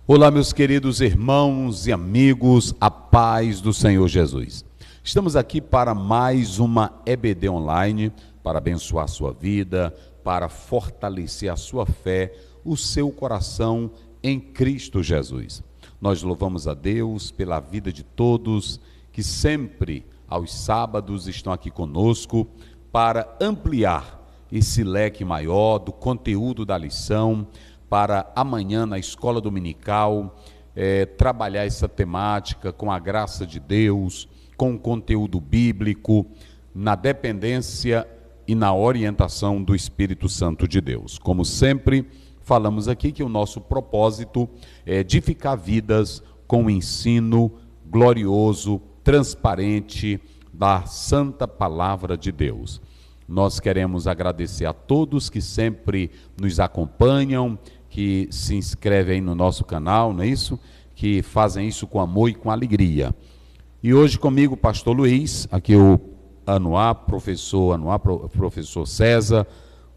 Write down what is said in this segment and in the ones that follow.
Olá, meus queridos irmãos e amigos, a paz do Senhor Jesus. Estamos aqui para mais uma EBD online, para abençoar a sua vida, para fortalecer a sua fé, o seu coração em Cristo Jesus. Nós louvamos a Deus pela vida de todos que sempre, aos sábados, estão aqui conosco para ampliar esse leque maior do conteúdo da lição, para amanhã na escola dominical, trabalhar essa temática com a graça de Deus, com o conteúdo bíblico, na dependência e na orientação do Espírito Santo de Deus. Como sempre, falamos aqui que o nosso propósito é edificar vidas com o ensino glorioso, transparente da Santa Palavra de Deus. Nós queremos agradecer a todos que sempre nos acompanham, que se inscrevem aí no nosso canal, não é isso? Que fazem isso com amor e com alegria. E hoje comigo o pastor Luiz, aqui o Anuá, professor César,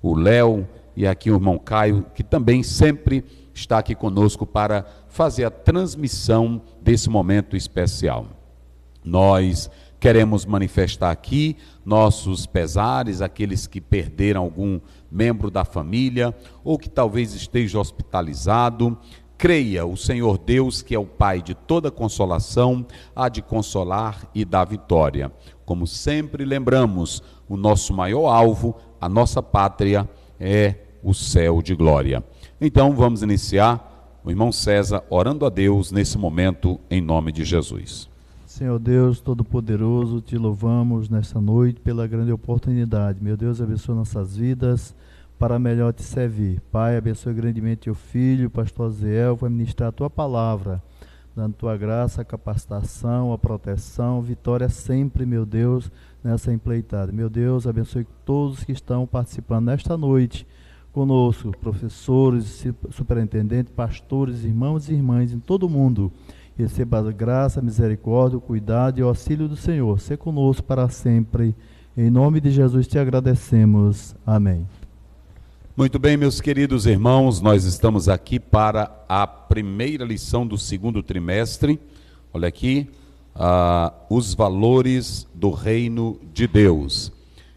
o Léo e aqui o irmão Caio, que também sempre está aqui conosco para fazer a transmissão desse momento especial. Nós queremos manifestar aqui nossos pesares, aqueles que perderam algum membro da família, ou que talvez esteja hospitalizado. Creia, o Senhor Deus, que é o Pai de toda consolação, há de consolar e dar vitória. Como sempre lembramos, o nosso maior alvo, a nossa pátria, é o céu de glória. Então vamos iniciar, o irmão César orando a Deus nesse momento, em nome de Jesus. Senhor Deus Todo-Poderoso, te louvamos nesta noite pela grande oportunidade. Meu Deus, abençoe nossas vidas para melhor te servir. Pai, abençoe grandemente teu filho, pastor Aziel, vai ministrar a tua palavra, dando tua graça, a capacitação, a proteção, vitória sempre, meu Deus, nessa empreitada. Meu Deus, abençoe todos que estão participando nesta noite conosco, professores, superintendentes, pastores, irmãos e irmãs em todo o mundo. Receba a graça, a misericórdia, o cuidado e o auxílio do Senhor. Ser conosco para sempre. Em nome de Jesus te agradecemos. Amém. Muito bem, meus queridos irmãos, nós estamos aqui para a primeira lição do segundo trimestre. Olha aqui, os valores do reino de Deus.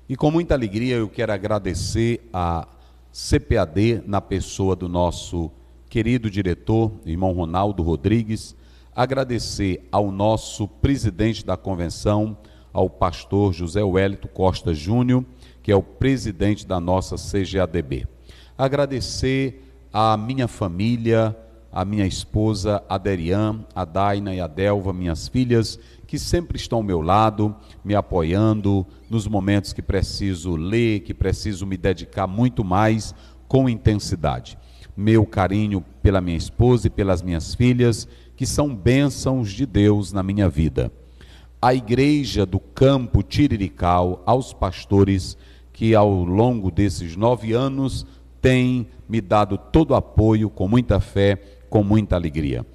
E com muita alegria eu quero agradecer a CPAD na pessoa do nosso querido diretor, irmão Ronaldo Rodrigues, agradecer ao nosso presidente da convenção, ao pastor José Wellington Costa Júnior, que é o presidente da nossa CGADB. Agradecer à minha família, à minha esposa Aderian, a Daina e a Delva, minhas filhas, que sempre estão ao meu lado, me apoiando nos momentos que preciso ler, que preciso me dedicar muito mais com intensidade. Meu carinho pela minha esposa e pelas minhas filhas, que são bênçãos de Deus na minha vida. A igreja do Campo Tirirical, aos pastores que ao longo desses 9 anos têm me dado todo o apoio, com muita fé, com muita alegria.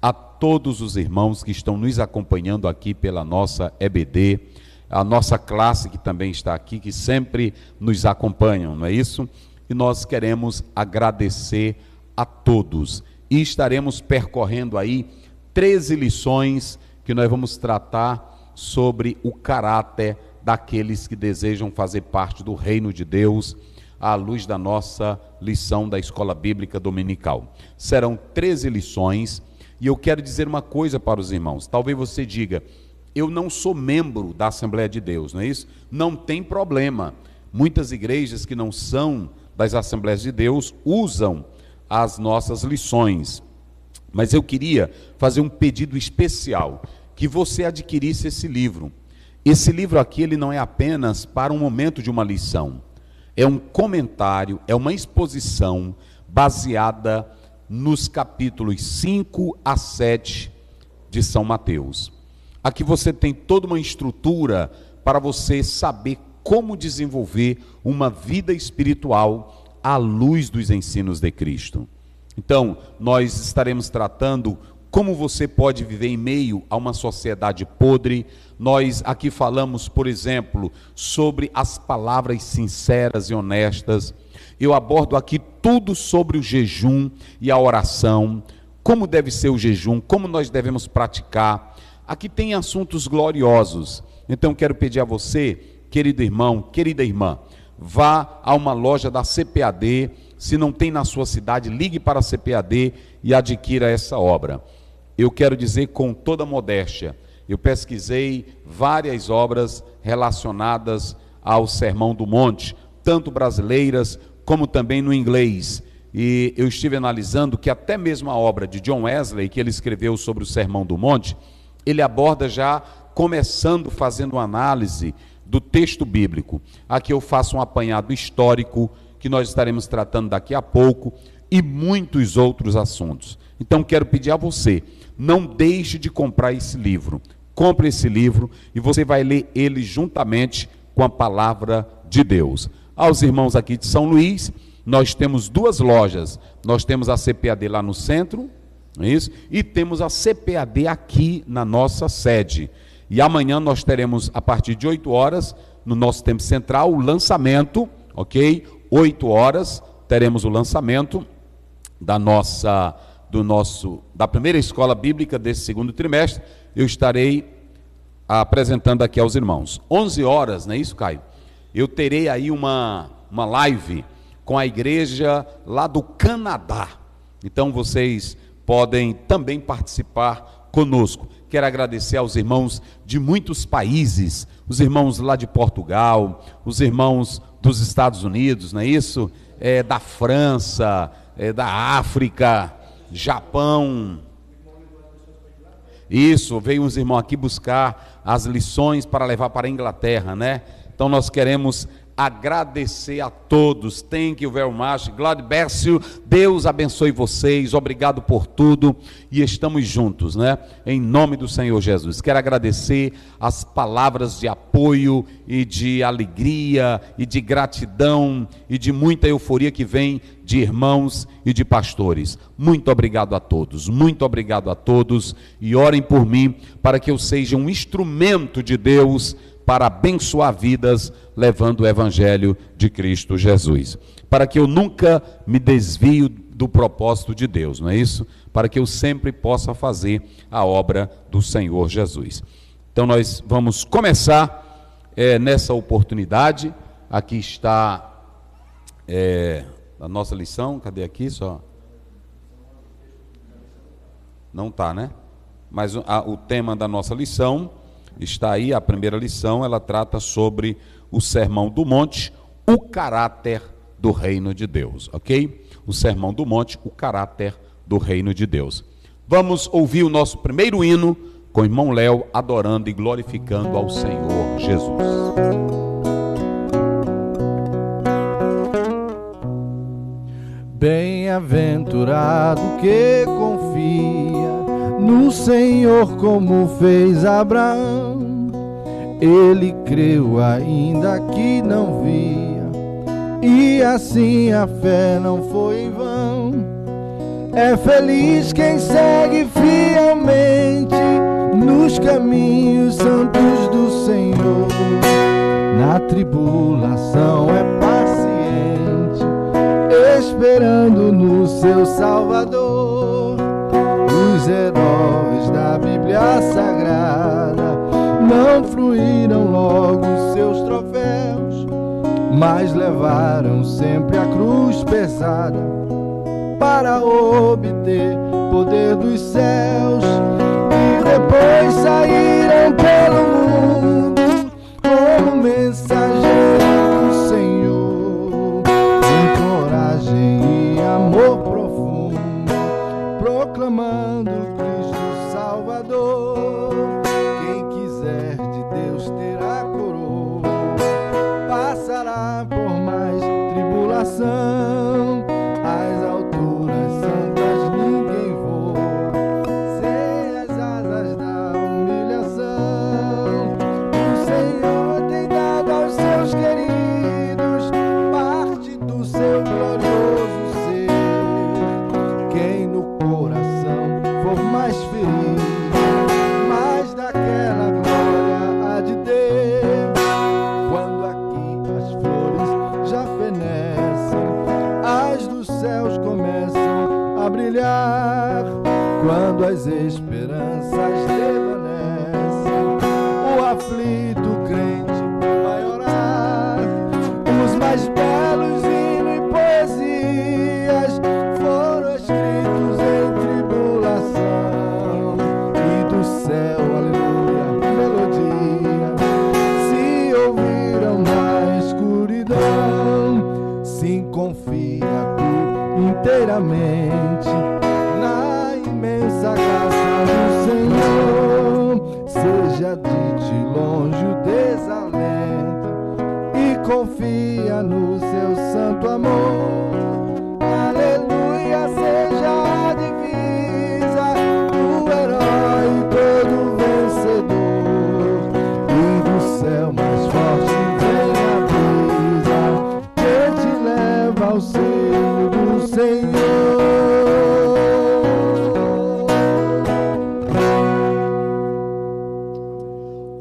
A todos os irmãos que estão nos acompanhando aqui pela nossa EBD, a nossa classe que também está aqui, que sempre nos acompanham, não é isso? E nós queremos agradecer a todos. E estaremos percorrendo aí 13 lições que nós vamos tratar sobre o caráter daqueles que desejam fazer parte do reino de Deus, à luz da nossa lição da Escola Bíblica Dominical. Serão 13 lições e eu quero dizer uma coisa para os irmãos. Talvez você diga, eu não sou membro da Assembleia de Deus, não é isso? Não tem problema. Muitas igrejas que não são das Assembleias de Deus usam as nossas lições, mas eu queria fazer um pedido especial, que você adquirisse esse livro. Esse livro aqui, ele não é apenas para um momento de uma lição, é um comentário, é uma exposição baseada nos capítulos 5 a 7 de São Mateus. Aqui você tem toda uma estrutura para você saber como desenvolver uma vida espiritual à luz dos ensinos de Cristo. Então, nós estaremos tratando como você pode viver em meio a uma sociedade podre. Nós aqui falamos, por exemplo, sobre as palavras sinceras e honestas. Eu abordo aqui tudo sobre o jejum e a oração, como deve ser o jejum, como nós devemos praticar. Aqui tem assuntos gloriosos. Então quero pedir a você, querido irmão, querida irmã, vá a uma loja da CPAD, se não tem na sua cidade, ligue para a CPAD e adquira essa obra. Eu quero dizer com toda modéstia, eu pesquisei várias obras relacionadas ao Sermão do Monte, tanto brasileiras como também no inglês. E eu estive analisando que até mesmo a obra de John Wesley, que ele escreveu sobre o Sermão do Monte, ele aborda já começando, fazendo uma análise do texto bíblico. Aqui eu faço um apanhado histórico, que nós estaremos tratando daqui a pouco, e muitos outros assuntos. Então quero pedir a você, não deixe de comprar esse livro. Compre esse livro e você vai ler ele juntamente com a palavra de Deus. Aos irmãos aqui de São Luís, nós temos duas lojas. Nós temos a CPAD lá no centro, não é isso? E temos a CPAD aqui na nossa sede. E amanhã nós teremos, a partir de 8 horas, no nosso tempo central, o lançamento, ok? 8 horas, teremos o lançamento da primeira escola bíblica desse segundo trimestre. Eu estarei apresentando aqui aos irmãos. 11 horas, não é isso, Caio? Eu terei aí uma live com a igreja lá do Canadá. Então vocês podem também participar conosco. Quero agradecer aos irmãos de muitos países, os irmãos lá de Portugal, os irmãos dos Estados Unidos, não é isso? Da França, da África, Japão. Isso, veio uns irmãos aqui buscar as lições para levar para a Inglaterra, né? Então nós queremos agradecer a todos. Thank you very much. God bless you. Deus abençoe vocês. Obrigado por tudo. E estamos juntos, né? Em nome do Senhor Jesus. Quero agradecer as palavras de apoio e de alegria e de gratidão e de muita euforia que vem de irmãos e de pastores. Muito obrigado a todos. Muito obrigado a todos. E orem por mim para que eu seja um instrumento de Deus para abençoar vidas, levando o Evangelho de Cristo Jesus. Para que eu nunca me desvio do propósito de Deus, não é isso? Para que eu sempre possa fazer a obra do Senhor Jesus. Então nós vamos começar nessa oportunidade. Aqui está a nossa lição. Cadê aqui? Só não está, né? Mas o tema da nossa lição está aí, a primeira lição. Ela trata sobre o Sermão do Monte, o caráter do reino de Deus, ok? O Sermão do Monte, o caráter do reino de Deus. Vamos ouvir o nosso primeiro hino com o irmão Léo, adorando e glorificando ao Senhor Jesus. Bem-aventurado que confia no Senhor, como fez Abraão. Ele creu ainda que não via, e assim a fé não foi em vão. É feliz quem segue fielmente nos caminhos santos do Senhor. Na tribulação é paciente, esperando no seu Salvador. Os heróis da Bíblia Sagrada não fruíram logo seus troféus, mas levaram sempre a cruz pesada para obter poder dos céus. E depois saíram pelo mundo como mensageiros do Senhor, com coragem e amor profundo, proclamando Cristo Salvador. Quem quiser de Deus terá coroa, passará por mais tribulação. As alturas santas ninguém voa sem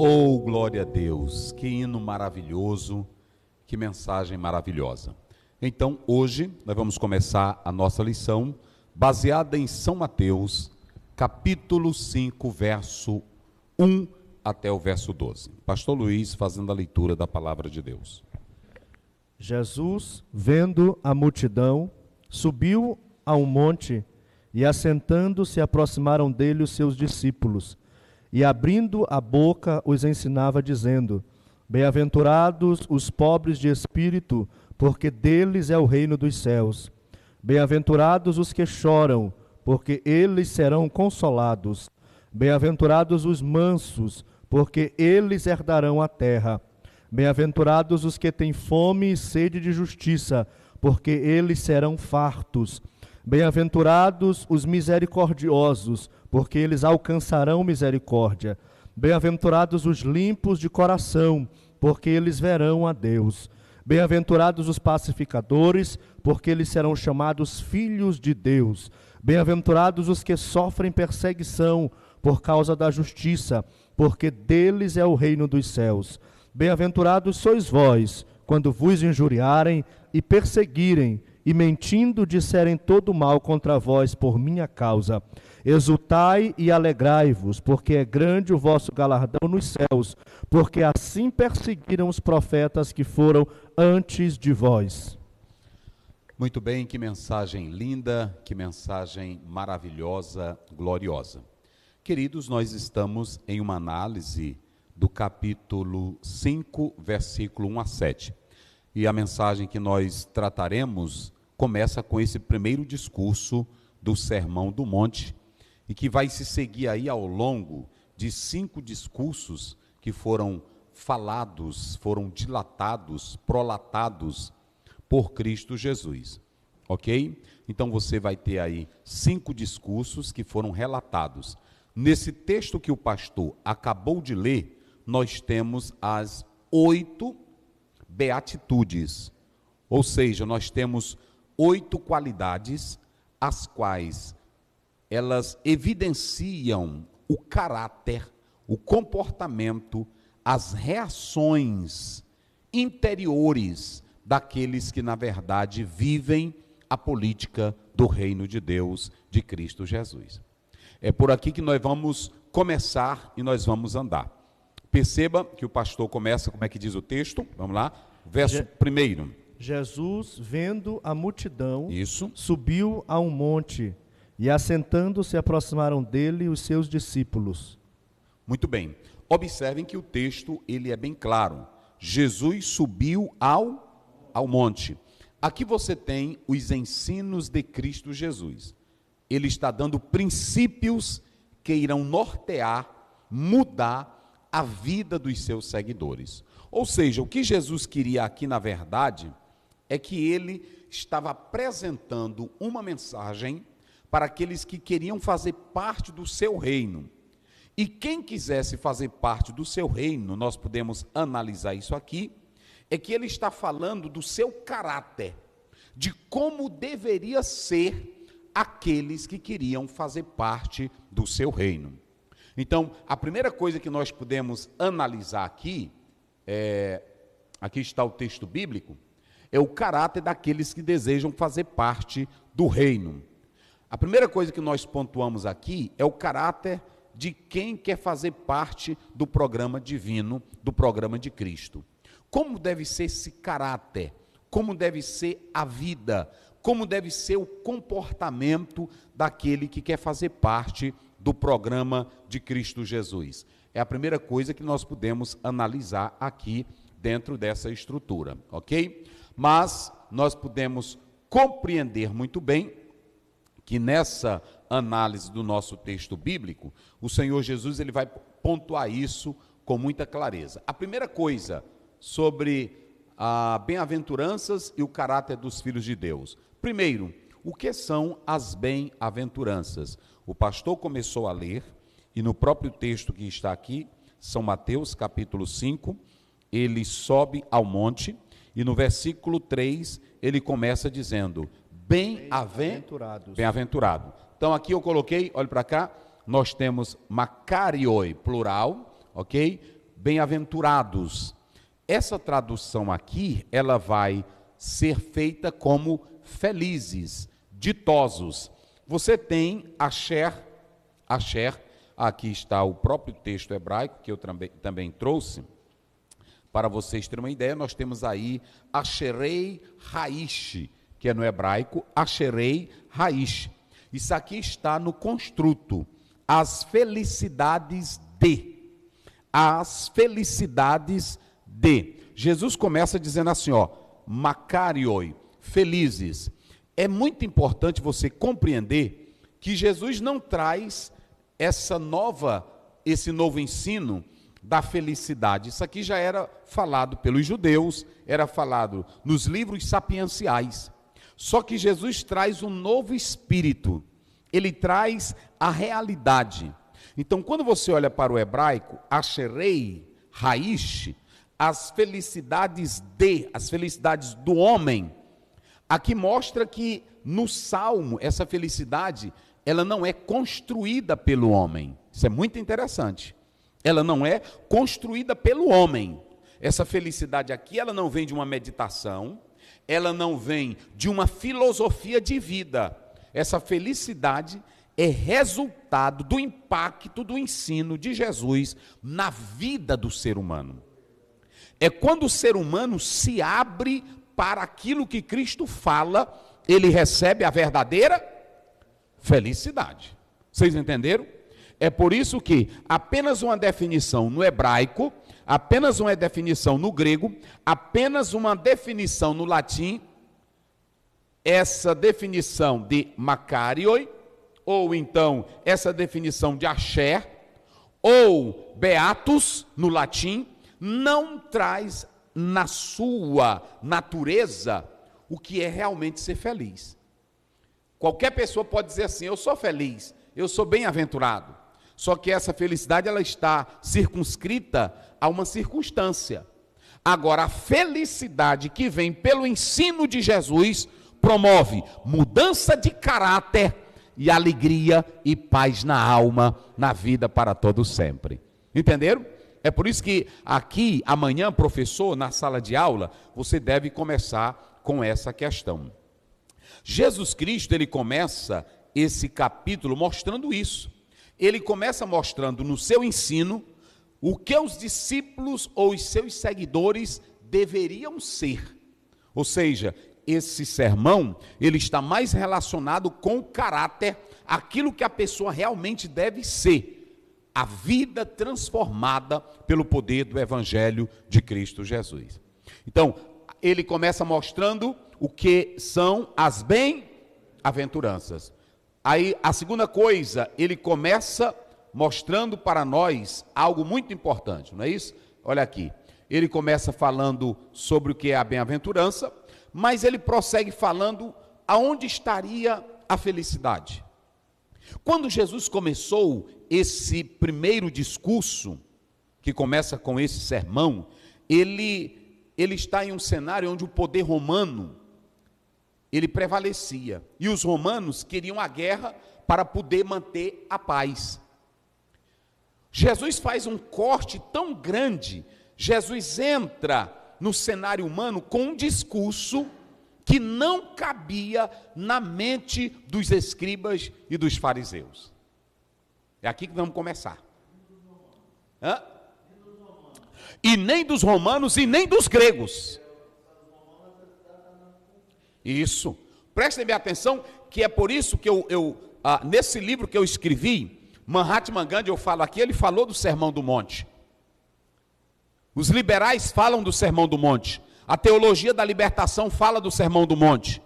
Oh, glória a Deus, que hino maravilhoso, que mensagem maravilhosa. Então, hoje, nós vamos começar a nossa lição, baseada em São Mateus, capítulo 5, verso 1 até o verso 12. Pastor Luiz, fazendo a leitura da palavra de Deus. Jesus, vendo a multidão, subiu a um monte, e assentando-se aproximaram dele os seus discípulos. E abrindo a boca os ensinava, dizendo: Bem-aventurados os pobres de espírito, porque deles é o reino dos céus. Bem-aventurados os que choram, porque eles serão consolados. Bem-aventurados os mansos, porque eles herdarão a terra. Bem-aventurados os que têm fome e sede de justiça, porque eles serão fartos. Bem-aventurados os misericordiosos, porque eles alcançarão misericórdia. Bem-aventurados os limpos de coração, porque eles verão a Deus. Bem-aventurados os pacificadores, porque eles serão chamados filhos de Deus. Bem-aventurados os que sofrem perseguição por causa da justiça, porque deles é o reino dos céus. Bem-aventurados sois vós, quando vos injuriarem e perseguirem, e mentindo disserem todo mal contra vós por minha causa. Exultai e alegrai-vos, porque é grande o vosso galardão nos céus, porque assim perseguiram os profetas que foram antes de vós. Muito bem, que mensagem linda, que mensagem maravilhosa, gloriosa. Queridos, nós estamos em uma análise do capítulo 5, versículo 1 a 7. E a mensagem que nós trataremos começa com esse primeiro discurso do Sermão do Monte, e que vai se seguir aí ao longo de 5 discursos que foram falados, foram dilatados, prolatados por Cristo Jesus, ok? Então você vai ter aí 5 discursos que foram relatados. Nesse texto que o pastor acabou de ler, nós temos as 8 beatitudes, ou seja, nós temos 8 qualidades, as quais elas evidenciam o caráter, o comportamento, as reações interiores daqueles que, na verdade, vivem a política do reino de Deus, de Cristo Jesus. É por aqui que nós vamos começar e nós vamos andar. Perceba que o pastor começa, como é que diz o texto? Vamos lá, verso 1. Jesus, vendo a multidão, Isso. subiu a um monte, e assentando-se aproximaram dele os seus discípulos. Muito bem. Observem que o texto ele é bem claro. Jesus subiu ao monte. Aqui você tem os ensinos de Cristo Jesus. Ele está dando princípios que irão nortear, mudar a vida dos seus seguidores. Ou seja, o que Jesus queria aqui, na verdade, é que ele estava apresentando uma mensagem para aqueles que queriam fazer parte do seu reino. E quem quisesse fazer parte do seu reino, nós podemos analisar isso aqui, é que ele está falando do seu caráter, de como deveria ser aqueles que queriam fazer parte do seu reino. Então, a primeira coisa que nós podemos analisar aqui, aqui está o texto bíblico, é o caráter daqueles que desejam fazer parte do reino. A primeira coisa que nós pontuamos aqui é o caráter de quem quer fazer parte do programa divino, do programa de Cristo. Como deve ser esse caráter? Como deve ser a vida? Como deve ser o comportamento daquele que quer fazer parte do programa de Cristo Jesus? É a primeira coisa que nós podemos analisar aqui dentro dessa estrutura, ok? Mas nós podemos compreender muito bem que nessa análise do nosso texto bíblico, o Senhor Jesus ele vai pontuar isso com muita clareza. A primeira coisa sobre as bem-aventuranças e o caráter dos filhos de Deus. Primeiro, o que são as bem-aventuranças? O pastor começou a ler, e no próprio texto que está aqui, São Mateus, capítulo 5, ele sobe ao monte, e no versículo 3, ele começa dizendo, bem-aventurado. Então aqui eu coloquei, olhe para cá, nós temos Makarioi, plural, ok? bem-aventurados. Essa tradução aqui, ela vai ser feita como felizes, ditosos. Você tem Asher, aqui está o próprio texto hebraico, que eu também trouxe, para vocês terem uma ideia. Nós temos aí Asherei Haish, que é no hebraico, Asherei Haish. Isso aqui está no construto, as felicidades de. As felicidades de. Jesus começa dizendo assim, ó, Makarioi, felizes. É muito importante você compreender que Jesus não traz esse novo ensino da felicidade. Isso aqui já era falado pelos judeus, era falado nos livros sapienciais. Só que Jesus traz um novo espírito, ele traz a realidade. Então, quando você olha para o hebraico, Asherei, Haish, as felicidades do homem, aqui mostra que no Salmo, essa felicidade, ela não é construída pelo homem. Isso é muito interessante. Ela não é construída pelo homem. Essa felicidade aqui, ela não vem de uma meditação, ela não vem de uma filosofia de vida. Essa felicidade é resultado do impacto do ensino de Jesus na vida do ser humano. É quando o ser humano se abre para aquilo que Cristo fala, ele recebe a verdadeira felicidade. Vocês entenderam? É por isso que apenas uma definição no hebraico, apenas uma definição no grego, apenas uma definição no latim, essa definição de Makarioi, ou então essa definição de Asher, ou Beatus no latim, não traz na sua natureza o que é realmente ser feliz. Qualquer pessoa pode dizer assim, eu sou feliz, eu sou bem-aventurado. Só que essa felicidade, ela está circunscrita a uma circunstância. Agora, a felicidade que vem pelo ensino de Jesus promove mudança de caráter e alegria e paz na alma, na vida para todo sempre. Entenderam? É por isso que aqui, amanhã, professor, na sala de aula, você deve começar com essa questão. Jesus Cristo, ele começa esse capítulo mostrando isso. Ele começa mostrando no seu ensino o que os discípulos ou os seus seguidores deveriam ser. Ou seja, esse sermão, ele está mais relacionado com o caráter, aquilo que a pessoa realmente deve ser. A vida transformada pelo poder do Evangelho de Cristo Jesus. Então, ele começa mostrando o que são as bem-aventuranças. Aí, a segunda coisa, ele começa mostrando para nós algo muito importante, não é isso? Olha aqui, ele começa falando sobre o que é a bem-aventurança, mas ele prossegue falando aonde estaria a felicidade. Quando Jesus começou esse primeiro discurso, que começa com esse sermão, ele está em um cenário onde o poder romano, ele prevalecia. E os romanos queriam a guerra para poder manter a paz. Jesus faz um corte tão grande, Jesus entra no cenário humano com um discurso que não cabia na mente dos escribas e dos fariseus. É aqui que vamos começar. Hã? E nem dos romanos e nem dos gregos. Isso. Prestem bem atenção, que é por isso que nesse livro que eu escrevi, Mahatma Gandhi, eu falo aqui, ele falou do Sermão do Monte. Os liberais falam do Sermão do Monte. A teologia da libertação fala do Sermão do Monte.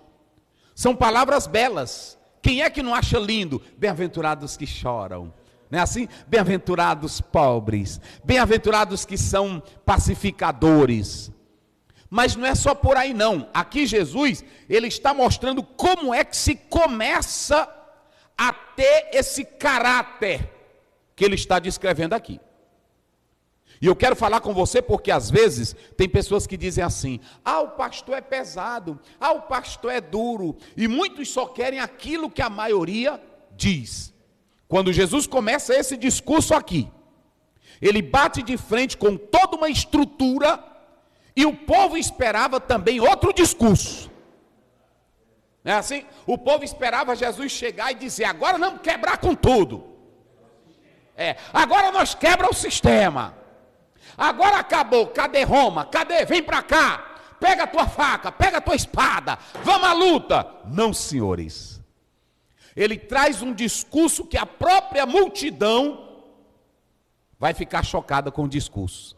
São palavras belas. Quem é que não acha lindo? Bem-aventurados que choram. Não é assim? Bem-aventurados pobres. Bem-aventurados que são pacificadores. Mas não é só por aí não. Aqui Jesus, ele está mostrando como é que se começa a ter esse caráter que ele está descrevendo aqui. E eu quero falar com você porque às vezes tem pessoas que dizem assim, o pastor é pesado, o pastor é duro, e muitos só querem aquilo que a maioria diz. Quando Jesus começa esse discurso aqui, Ele bate de frente com toda uma estrutura, e o povo esperava também outro discurso. Não é assim? O povo esperava Jesus chegar e dizer: agora vamos quebrar com tudo. Agora nós quebra o sistema. Agora acabou, cadê Roma? Cadê? Vem para cá, pega a tua faca, pega a tua espada, vamos à luta. Não, senhores. Ele traz um discurso que a própria multidão vai ficar chocada com o discurso.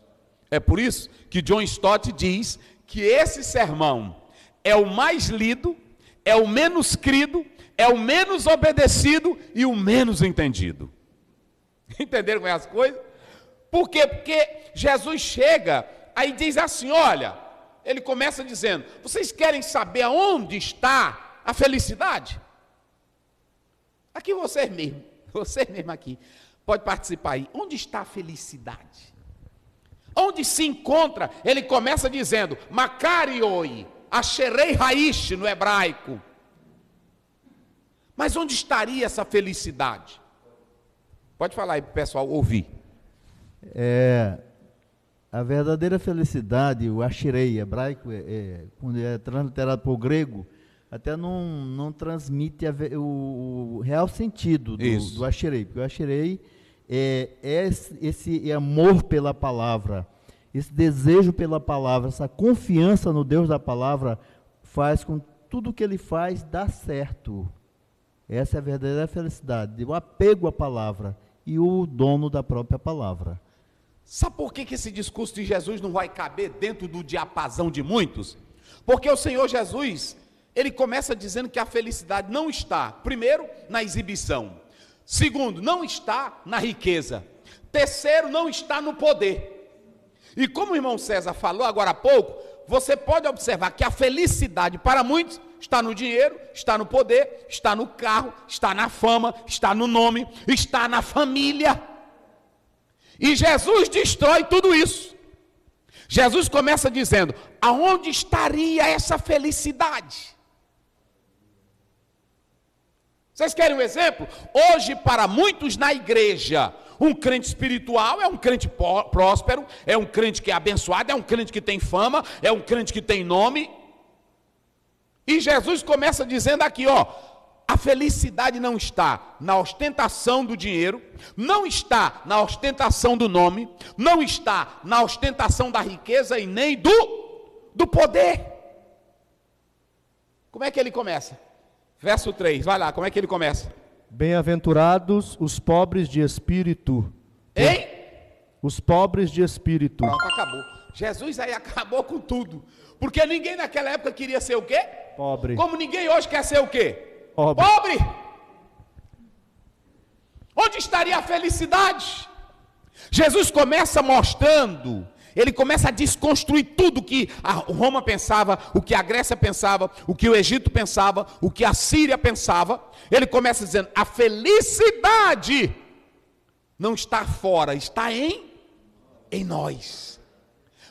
É por isso que John Stott diz que esse sermão é o mais lido, é o menos crido, é o menos obedecido e o menos entendido. Entenderam como é as coisas? Por quê? Porque Jesus chega, aí diz assim, olha, ele começa dizendo, vocês querem saber aonde está a felicidade? Aqui vocês mesmo aqui, pode participar aí. Onde está a felicidade? Onde se encontra? Ele começa dizendo, Makarioi, Asherei Haish no hebraico. Mas onde estaria essa felicidade? Pode falar aí para o pessoal ouvir. A verdadeira felicidade, o Asherei hebraico, quando é transliterado para o grego, até não transmite o real sentido do Asherei, porque o Asherei esse amor pela palavra, esse desejo pela palavra, essa confiança no Deus da palavra, faz com que tudo que ele faz dá certo. Essa é a verdadeira felicidade, o apego à palavra e o dono da própria palavra. Sabe por que esse discurso de Jesus não vai caber dentro do diapasão de muitos? Porque o Senhor Jesus, ele começa dizendo que a felicidade não está, primeiro, na exibição. Segundo, não está na riqueza. Terceiro, não está no poder. E como o irmão César falou agora há pouco, você pode observar que a felicidade para muitos está no dinheiro, está no poder, está no carro, está na fama, está no nome, está na família. E Jesus destrói tudo isso. Jesus começa dizendo, aonde estaria essa felicidade? Vocês querem um exemplo? Hoje, para muitos na igreja, um crente espiritual é um crente próspero, é um crente que é abençoado, é um crente que tem fama, é um crente que tem nome. E Jesus começa dizendo aqui, a felicidade não está na ostentação do dinheiro, não está na ostentação do nome, não está na ostentação da riqueza e nem do poder. Como é que ele começa? Verso 3, vai lá, como é que ele começa? Bem-aventurados os pobres de espírito. Hein? Os pobres de espírito. Pronto, acabou. Jesus aí acabou com tudo. Porque ninguém naquela época queria ser o quê? Pobre. Como ninguém hoje quer ser o quê? Pobre. Onde estaria a felicidade? Jesus começa mostrando, ele começa a desconstruir tudo que a Roma pensava, o que a Grécia pensava, o que o Egito pensava, o que a Síria pensava. Ele começa dizendo, a felicidade não está fora, está em nós.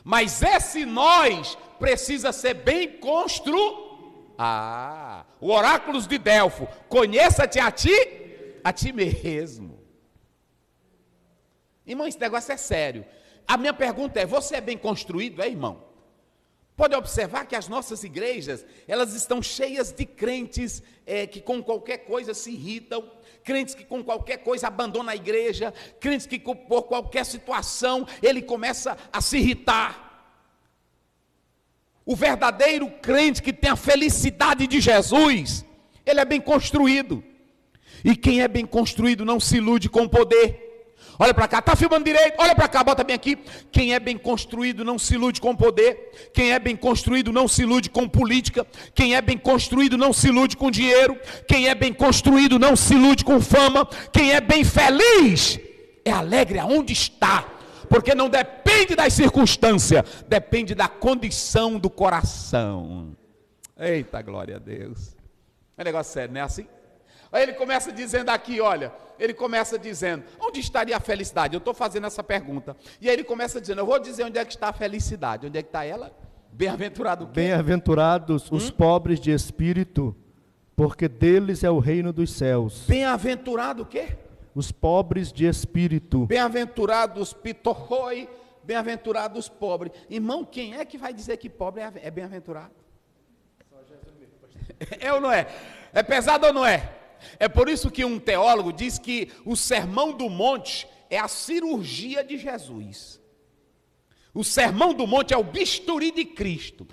Mas esse nós precisa ser bem construído. O oráculo de Delfo, conheça-te a ti mesmo. Irmão, esse negócio é sério. A minha pergunta é, você é bem construído, irmão? Pode observar que as nossas igrejas, elas estão cheias de crentes que com qualquer coisa se irritam, crentes que com qualquer coisa abandonam a igreja, crentes que por qualquer situação, ele começa a se irritar. O verdadeiro crente que tem a felicidade de Jesus, ele é bem construído. E quem é bem construído não se ilude com o poder. Olha para cá, está filmando direito? Olha para cá, bota bem aqui. Quem é bem construído não se ilude com poder. Quem é bem construído não se ilude com política. Quem é bem construído não se ilude com dinheiro. Quem é bem construído não se ilude com fama. Quem é bem feliz é alegre aonde está. Porque não depende das circunstâncias, depende da condição do coração. Eita, glória a Deus. É um negócio sério, não é assim? Aí ele começa dizendo aqui, olha, ele começa dizendo, onde estaria a felicidade? Eu estou fazendo essa pergunta. E aí ele começa dizendo, eu vou dizer onde é que está a felicidade. Onde é que está ela? Bem-aventurado o quê? Bem-aventurados os pobres de espírito, porque deles é o reino dos céus. Bem-aventurado o quê? os pobres de espírito. Bem-aventurados pitorroi, bem-aventurados pobres. Irmão, quem é que vai dizer que pobre é bem-aventurado? É ou não é? É pesado ou não é? É por isso que um teólogo diz que o Sermão do Monte é a cirurgia de Jesus. O Sermão do Monte é o bisturi de Cristo.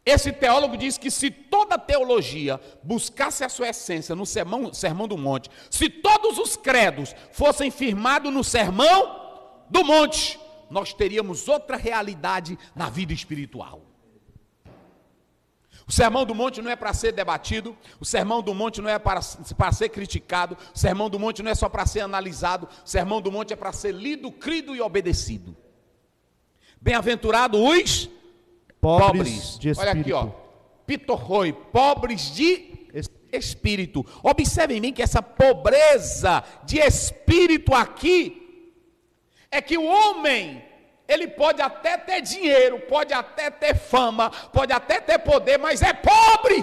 Esse teólogo diz que se toda teologia buscasse a sua essência no Sermão do Monte, se todos os credos fossem firmados no Sermão do Monte, nós teríamos outra realidade na vida espiritual. O Sermão do Monte não é para ser debatido, o Sermão do Monte não é para ser criticado, o Sermão do Monte não é só para ser analisado, o Sermão do Monte é para ser lido, crido e obedecido. Bem-aventurado os pobres de espírito. Olha aqui, ó. Pitorroi, pobres de espírito. Observem bem que essa pobreza de espírito aqui é que o homem, ele pode até ter dinheiro, pode até ter fama, pode até ter poder, mas é pobre.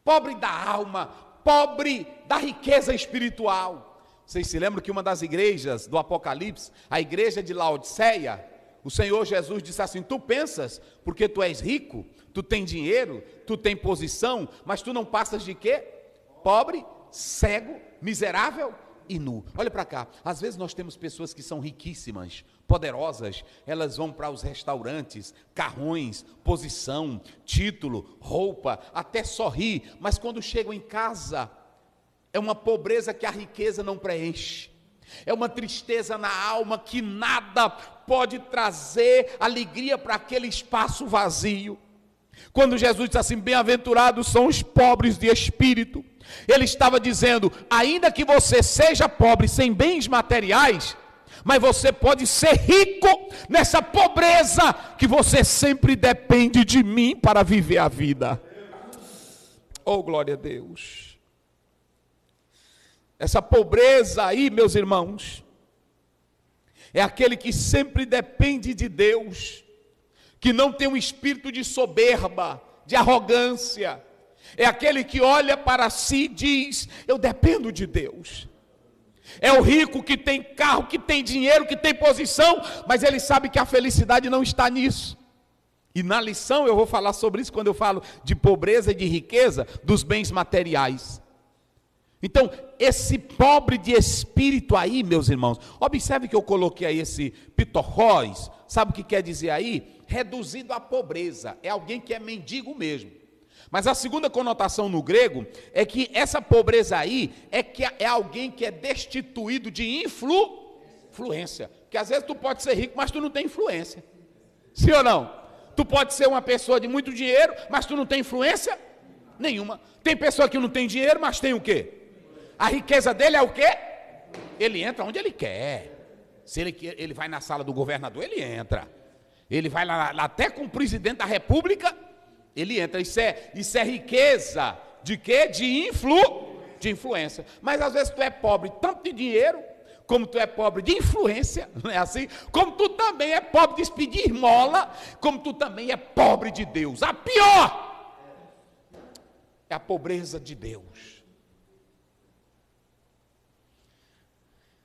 Pobre da alma, pobre da riqueza espiritual. Vocês se lembram que uma das igrejas do Apocalipse, a igreja de Laodiceia, o Senhor Jesus disse assim: tu pensas, porque tu és rico, tu tem dinheiro, tu tem posição, mas tu não passas de quê? Pobre, cego, miserável e nu. Olha para cá, às vezes nós temos pessoas que são riquíssimas, poderosas, elas vão para os restaurantes, carrões, posição, título, roupa, até sorrir, mas quando chegam em casa, é uma pobreza que a riqueza não preenche, é uma tristeza na alma que nada pode trazer alegria para aquele espaço vazio. Quando Jesus disse assim: bem-aventurados são os pobres de espírito, ele estava dizendo, ainda que você seja pobre, sem bens materiais, mas você pode ser rico nessa pobreza, que você sempre depende de mim para viver a vida. Oh, glória a Deus! Essa pobreza aí, meus irmãos, é aquele que sempre depende de Deus, que não tem um espírito de soberba, de arrogância. É aquele que olha para si e diz: eu dependo de Deus. É o rico que tem carro, que tem dinheiro, que tem posição, mas ele sabe que a felicidade não está nisso. E na lição eu vou falar sobre isso quando eu falo de pobreza e de riqueza dos bens materiais. Então, esse pobre de espírito aí, meus irmãos, observe que eu coloquei aí esse pitorróis, sabe o que quer dizer aí? Reduzido à pobreza, é alguém que é mendigo mesmo. Mas a segunda conotação no grego é que essa pobreza aí é alguém que é destituído de influência. Porque às vezes tu pode ser rico, mas tu não tem influência. Sim ou não? Tu pode ser uma pessoa de muito dinheiro, mas tu não tem influência nenhuma. Tem pessoa que não tem dinheiro, mas tem o quê? A riqueza dele é o quê? Ele entra onde ele quer. Se ele vai na sala do governador, ele entra. Ele vai lá até com o presidente da república, ele entra. Isso é riqueza de quê? De influência. Mas às vezes tu é pobre tanto de dinheiro, como tu é pobre de influência, não é assim? Como tu também é pobre de pedir esmola, como tu também é pobre de Deus. A pior é a pobreza de Deus.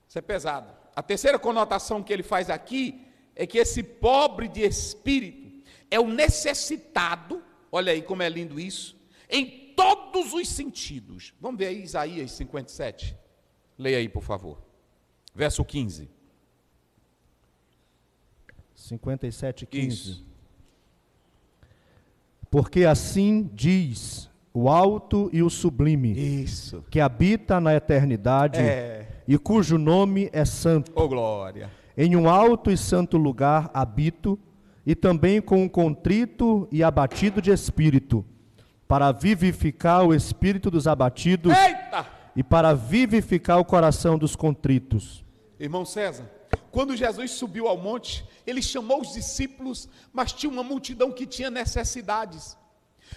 Isso é pesado. A terceira conotação que ele faz aqui é que esse pobre de espírito é o necessitado, olha aí como é lindo isso, em todos os sentidos. Vamos ver aí Isaías 57. Leia aí, por favor. Verso 15. 57, 15. Isso. Porque assim diz o alto e o sublime, Isso. que habita na eternidade, e cujo nome é santo. Oh, glória! Em um alto e santo lugar habito, e também com um contrito e abatido de espírito, para vivificar o espírito dos abatidos. Eita! E para vivificar o coração dos contritos. Irmão César, quando Jesus subiu ao monte, ele chamou os discípulos, mas tinha uma multidão que tinha necessidades.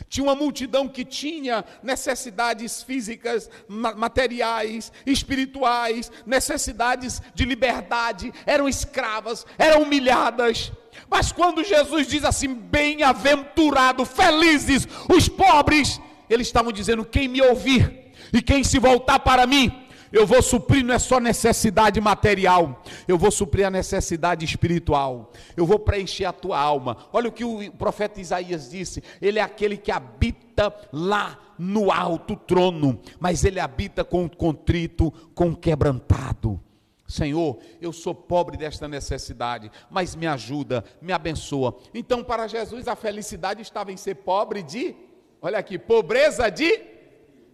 Tinha uma multidão que tinha necessidades físicas, materiais, espirituais, necessidades de liberdade, eram escravas, eram humilhadas. Mas quando Jesus diz assim, bem-aventurado, felizes os pobres, eles estavam dizendo, quem me ouvir, E quem se voltar para mim, eu vou suprir não é só necessidade material, eu vou suprir a necessidade espiritual, eu vou preencher a tua alma. Olha o que o profeta Isaías disse: ele é aquele que habita lá no alto trono, mas ele habita com o contrito, com o quebrantado. Senhor, eu sou pobre desta necessidade, mas me ajuda, me abençoa. Então, para Jesus, a felicidade estava em ser pobre de, olha aqui, pobreza de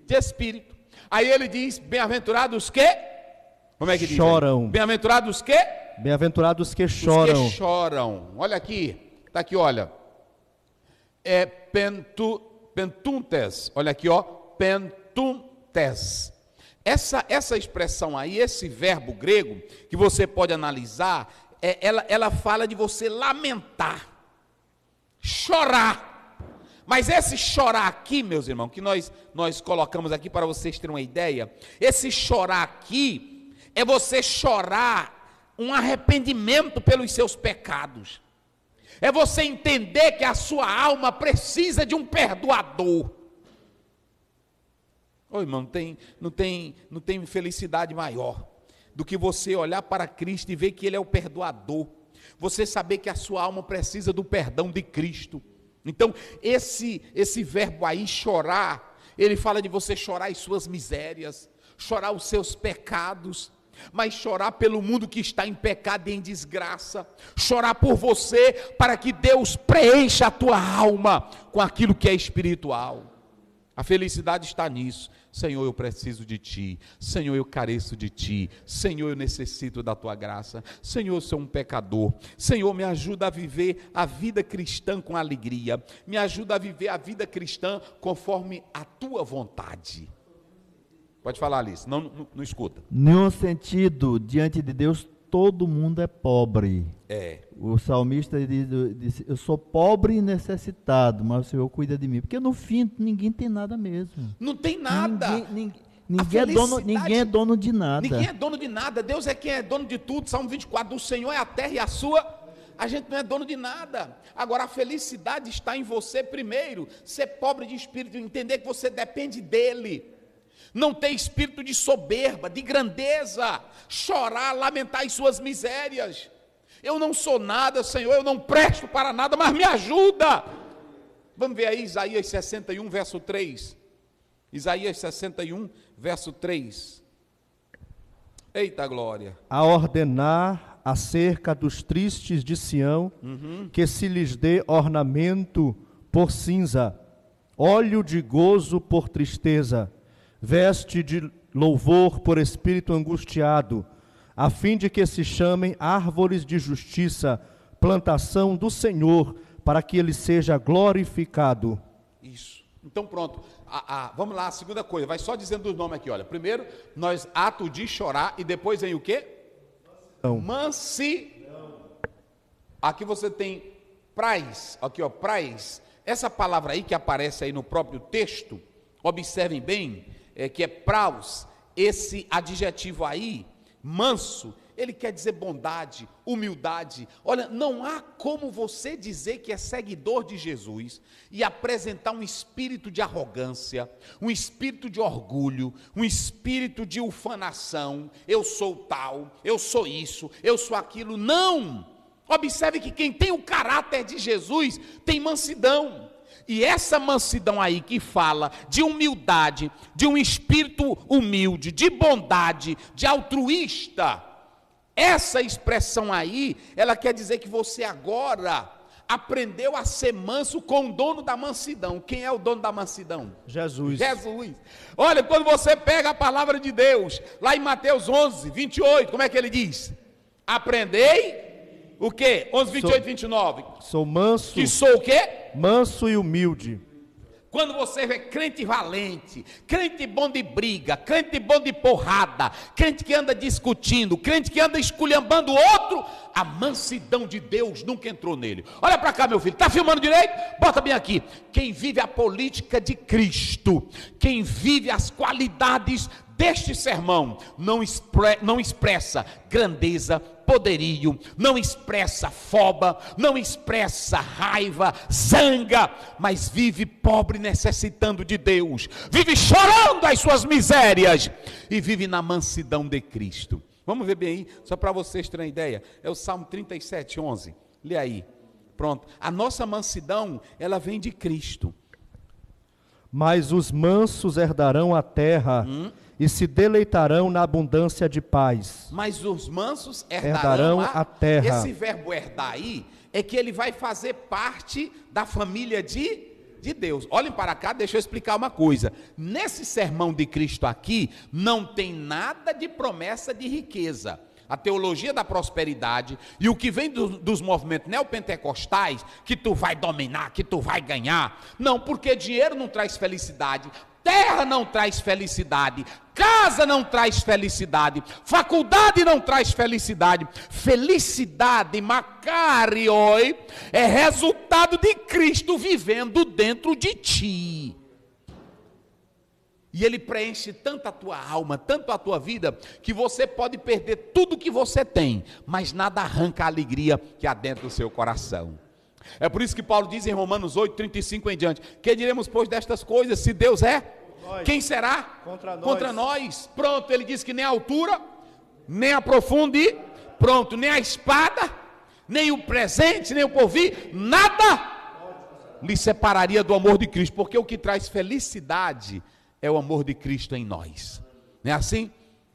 espírito. Aí ele diz: bem-aventurados que, como é que diz? Choram. Bem-aventurados que? Bem-aventurados que choram. Os que choram. Olha aqui, está aqui, olha. É pentuntes, olha aqui, ó, pentuntes. Essa expressão aí, esse verbo grego, que você pode analisar, ela fala de você lamentar, chorar. Mas esse chorar aqui, meus irmãos, que nós colocamos aqui para vocês terem uma ideia, esse chorar aqui, é você chorar um arrependimento pelos seus pecados. É você entender que a sua alma precisa de um perdoador. Ô irmão, não tem felicidade maior do que você olhar para Cristo e ver que Ele é o perdoador. Você saber que a sua alma precisa do perdão de Cristo. Então, esse verbo aí, chorar, ele fala de você chorar as suas misérias, chorar os seus pecados, mas chorar pelo mundo que está em pecado e em desgraça, chorar por você, para que Deus preencha a tua alma com aquilo que é espiritual. A felicidade está nisso. Senhor, eu preciso de Ti. Senhor, eu careço de Ti. Senhor, eu necessito da Tua graça. Senhor, eu sou um pecador. Senhor, me ajuda a viver a vida cristã com alegria. Me ajuda a viver a vida cristã conforme a Tua vontade. Pode falar, Alice. Não escuta. Nenhum sentido, diante de Deus, todo mundo é pobre. O salmista diz: eu sou pobre e necessitado, mas o Senhor cuida de mim. Porque no fim ninguém tem nada mesmo. Não tem nada. Ninguém é dono de nada. Ninguém é dono de nada. Deus é quem é dono de tudo. Salmo 24: do Senhor é a terra e a sua. A gente não é dono de nada. Agora a felicidade está em você primeiro. Ser pobre de espírito, entender que você depende dele. Não ter espírito de soberba, de grandeza, chorar, lamentar as suas misérias. Eu não sou nada, Senhor, eu não presto para nada, mas me ajuda. Vamos ver aí Isaías 61, verso 3. Isaías 61, verso 3. Eita glória. A ordenar acerca dos tristes de Sião, que se lhes dê ornamento por cinza, óleo de gozo por tristeza, veste de louvor por espírito angustiado, a fim de que se chamem árvores de justiça, plantação do Senhor, para que ele seja glorificado. Isso. Então pronto. Vamos lá, a segunda coisa, vai só dizendo os nomes aqui, olha. Primeiro, nós ato de chorar, e depois vem o quê? Mansidão. Aqui você tem prais, aqui ó, prais. Essa palavra aí que aparece aí no próprio texto, observem bem, que é praus, esse adjetivo aí, manso, ele quer dizer bondade, humildade. Olha, não há como você dizer que é seguidor de Jesus e apresentar um espírito de arrogância, um espírito de orgulho, um espírito de ufanação. Eu sou tal, eu sou isso, eu sou aquilo. Não! Observe que quem tem o caráter de Jesus tem mansidão. E essa mansidão aí que fala de humildade, de um espírito humilde, de bondade, de altruísta, essa expressão aí, ela quer dizer que você agora aprendeu a ser manso com o dono da mansidão. Quem é o dono da mansidão? Jesus. Jesus. Olha, quando você pega a palavra de Deus, lá em Mateus 11, 28, como é que ele diz? Aprendei o quê? 11, 28, 29. Sou manso. Que sou o quê? Manso e humilde. Quando você vê crente valente, crente bom de briga, crente bom de porrada, crente que anda discutindo, crente que anda esculhambando o outro, a mansidão de Deus nunca entrou nele. Olha para cá, meu filho, está filmando direito? Bota bem aqui. Quem vive a política de Cristo, quem vive as qualidades deste sermão, não expressa grandeza, poderio, não expressa foba, não expressa raiva, zanga, mas vive pobre, necessitando de Deus, vive chorando as suas misérias e vive na mansidão de Cristo. Vamos ver bem aí, só para vocês terem uma ideia, é o Salmo 37, 11, lê aí, pronto. A nossa mansidão, ela vem de Cristo. Mas os mansos herdarão a terra e se deleitarão na abundância de paz. Mas os mansos herdarão a terra. Esse verbo herdar aí, é que ele vai fazer parte da família de Deus. Olhem para cá, deixa eu explicar uma coisa. Nesse sermão de Cristo aqui, não tem nada de promessa de riqueza. A teologia da prosperidade e o que vem dos movimentos neopentecostais, que tu vai dominar, que tu vai ganhar. Não, porque dinheiro não traz felicidade, terra não traz felicidade, casa não traz felicidade, faculdade não traz felicidade. Felicidade, makarioi, é resultado de Cristo vivendo dentro de ti. E ele preenche tanto a tua alma, tanto a tua vida, que você pode perder tudo que você tem, mas nada arranca a alegria que há dentro do seu coração. É por isso que Paulo diz em Romanos 8, 35 em diante: que diremos, pois, destas coisas? Se Deus é, quem será? Contra nós. Pronto, ele diz que nem a altura, nem a profundidade, pronto, nem a espada, nem o presente, nem o porvir, nada lhe separaria do amor de Cristo, porque o que traz felicidade é o amor de Cristo em nós. Não é assim?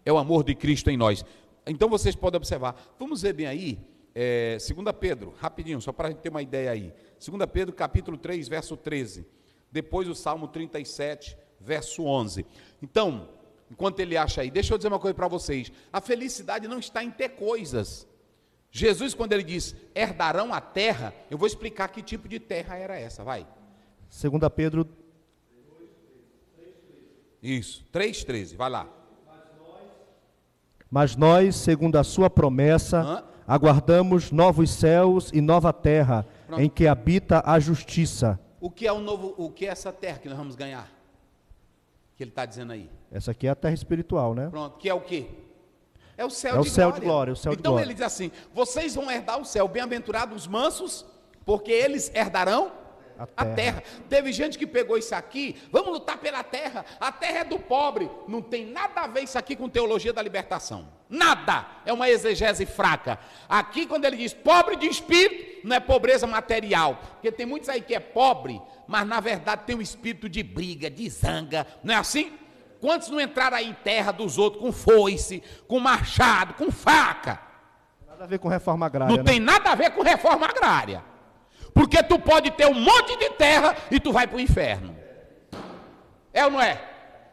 É o amor de Cristo em nós. Então vocês podem observar. Vamos ver bem aí, 2 Pedro, rapidinho, só para a gente ter uma ideia aí. 2 Pedro, capítulo 3, verso 13. Depois o Salmo 37, verso 11. Então, enquanto ele acha aí, deixa eu dizer uma coisa para vocês. A felicidade não está em ter coisas. Jesus, quando ele diz, herdarão a terra, eu vou explicar que tipo de terra era essa, vai. 2 Pedro... Isso, 3,13, vai lá. Mas nós, segundo a sua promessa, aguardamos novos céus e nova terra, em que habita a justiça. O que é essa terra que nós vamos ganhar? Que ele está dizendo aí. Essa aqui é a terra espiritual, né? Pronto, que é o quê? É o céu, de glória. Então ele diz assim, vocês vão herdar o céu, bem-aventurados os mansos, porque eles herdarão a terra. Teve gente que pegou isso aqui, vamos lutar pela terra, a terra é do pobre. Não tem nada a ver isso aqui com teologia da libertação, nada, é uma exegese fraca. Aqui quando ele diz pobre de espírito, não é pobreza material, porque tem muitos aí que é pobre, mas na verdade tem um espírito de briga, de zanga, não é assim? Quantos não entraram aí em terra dos outros com foice, com machado, com faca? Nada a ver com reforma agrária. Não tem nada a ver com reforma agrária. Porque tu pode ter um monte de terra e tu vai para o inferno. É ou não é?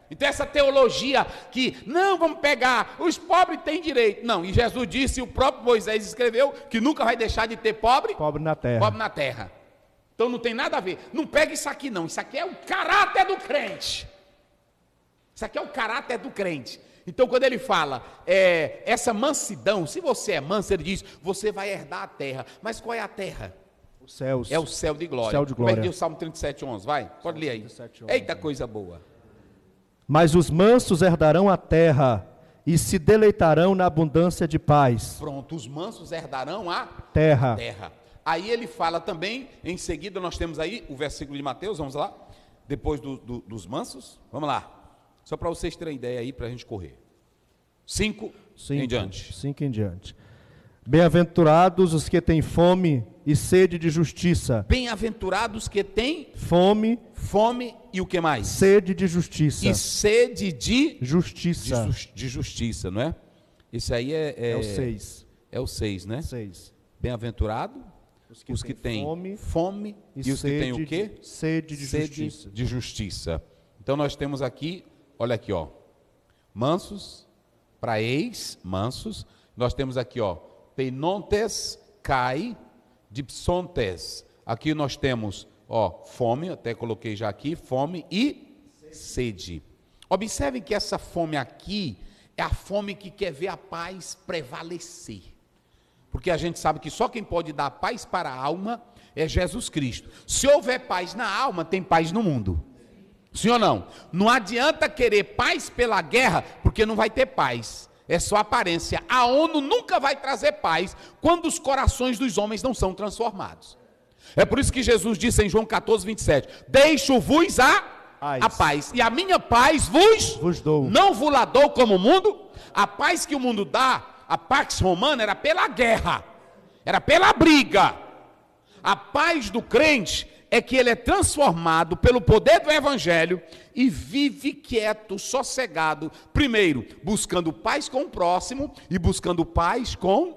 Então essa teologia que, não, vamos pegar, os pobres têm direito. Não, e Jesus disse, o próprio Moisés escreveu, que nunca vai deixar de ter pobre na terra. Pobre na terra. Então não tem nada a ver. Não pega isso aqui não, isso aqui é o caráter do crente. Isso aqui é o caráter do crente. Então quando ele fala, essa mansidão, se você é manso, ele diz, você vai herdar a terra. Mas qual é a terra? Céus. É o céu de glória. Céu de glória. Vai ler o Salmo 37, 11, vai, pode ler aí. 37, 11, Eita, coisa boa. Mas os mansos herdarão a terra e se deleitarão na abundância de paz. Pronto, os mansos herdarão a terra. Aí ele fala também, em seguida nós temos aí o versículo de Mateus, vamos lá, depois dos mansos, vamos lá, só para vocês terem ideia aí, para a gente correr. 5 em diante. 5 em diante. Bem-aventurados os que têm fome e sede de justiça. Bem-aventurados que têm fome e o que mais? Sede de justiça. E sede de justiça. De justiça, não é? Esse aí é o 6. É o 6, né? 6. Bem-aventurado os que têm fome e os que têm o quê? Sede de justiça. De justiça. Então nós temos aqui, olha aqui, ó, mansos, mansos. Nós temos aqui, ó, peinontes, cai, dipsontes. Aqui nós temos, ó, fome, até coloquei já aqui, fome e sede. Observem que essa fome aqui é a fome que quer ver a paz prevalecer. Porque a gente sabe que só quem pode dar paz para a alma é Jesus Cristo. Se houver paz na alma, tem paz no mundo. Sim ou não? Não adianta querer paz pela guerra, porque não vai ter paz. É só aparência. A ONU nunca vai trazer paz quando os corações dos homens não são transformados. É por isso que Jesus disse em João 14, 27, deixo-vos a paz, e a minha paz vos dou. Não vos la dou como o mundo. A paz que o mundo dá, a Pax Romana, era pela guerra, era pela briga. A paz do crente é que ele é transformado pelo poder do evangelho e vive quieto, sossegado, primeiro buscando paz com o próximo e buscando paz com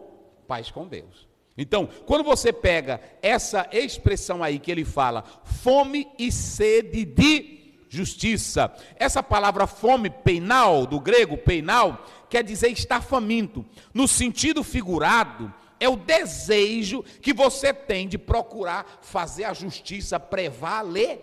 Deus. Então, quando você pega essa expressão aí que ele fala, fome e sede de justiça, essa palavra fome, peinal, do grego peinal, quer dizer estar faminto. No sentido figurado, é o desejo que você tem de procurar fazer a justiça prevalecer.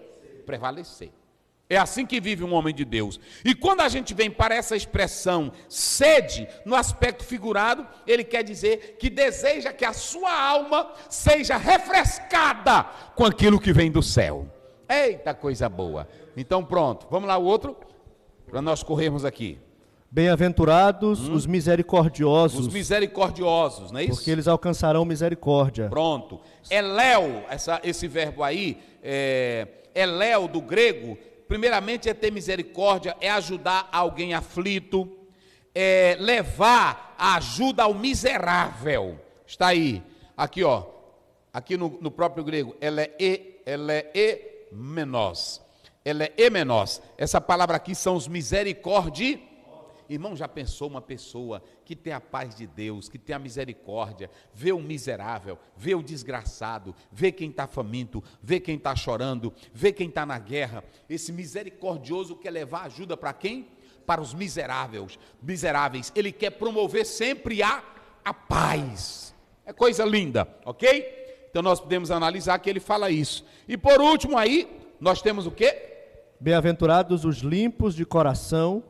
É assim que vive um homem de Deus. E quando a gente vem para essa expressão sede, no aspecto figurado, ele quer dizer que deseja que a sua alma seja refrescada com aquilo que vem do céu. Eita, coisa boa. Então pronto, vamos lá o outro, para nós corrermos aqui. Bem-aventurados os misericordiosos. Os misericordiosos, não é isso? Porque eles alcançarão misericórdia. Pronto. Eléu, esse verbo aí, eléu do grego, primeiramente é ter misericórdia, é ajudar alguém aflito, é levar a ajuda ao miserável. Está aí, aqui ó, aqui no próprio grego, ela é emenos. Essa palavra aqui são os misericórdia. Irmão, já pensou uma pessoa que tem a paz de Deus, que tem a misericórdia, vê o miserável, vê o desgraçado, vê quem está faminto, vê quem está chorando, vê quem está na guerra. Esse misericordioso quer levar ajuda para quem? Para os miseráveis. Ele quer promover sempre a paz. É coisa linda, ok? Então nós podemos analisar que ele fala isso. E por último aí, nós temos o quê? Bem-aventurados os limpos de coração,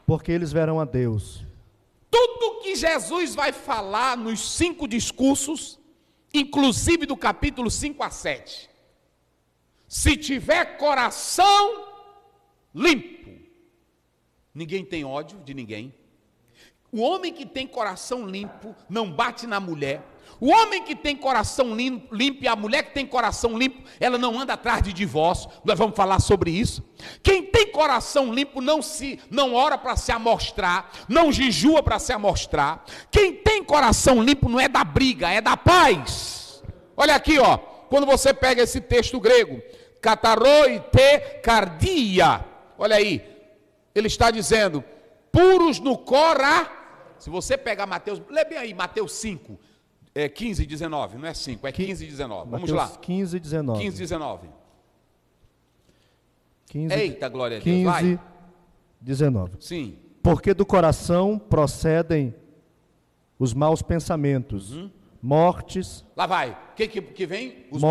porque eles verão a Deus. Tudo que Jesus vai falar nos 5 discursos, inclusive do capítulo 5 a 7, se tiver coração limpo, ninguém tem ódio de ninguém. O homem que tem coração limpo não bate na mulher. O homem que tem coração limpo e a mulher que tem coração limpo, ela não anda atrás de divórcio. Nós vamos falar sobre isso. Quem tem coração limpo não ora para se amostrar, não jejua para se amostrar. Quem tem coração limpo não é da briga, é da paz. Olha aqui, ó, quando você pega esse texto grego, kataroi te cardia, olha aí, ele está dizendo, puros no coração. Se você pegar Mateus, lê bem aí, Mateus 5, 15 e 19, não é 5, é 15 e 19. Vamos lá. 15 e 19. 15 e 19. 15, eita, glória a Deus. 15, vai. 19. Sim. Porque do coração procedem os maus pensamentos, mortes. Lá vai. O que vem? Os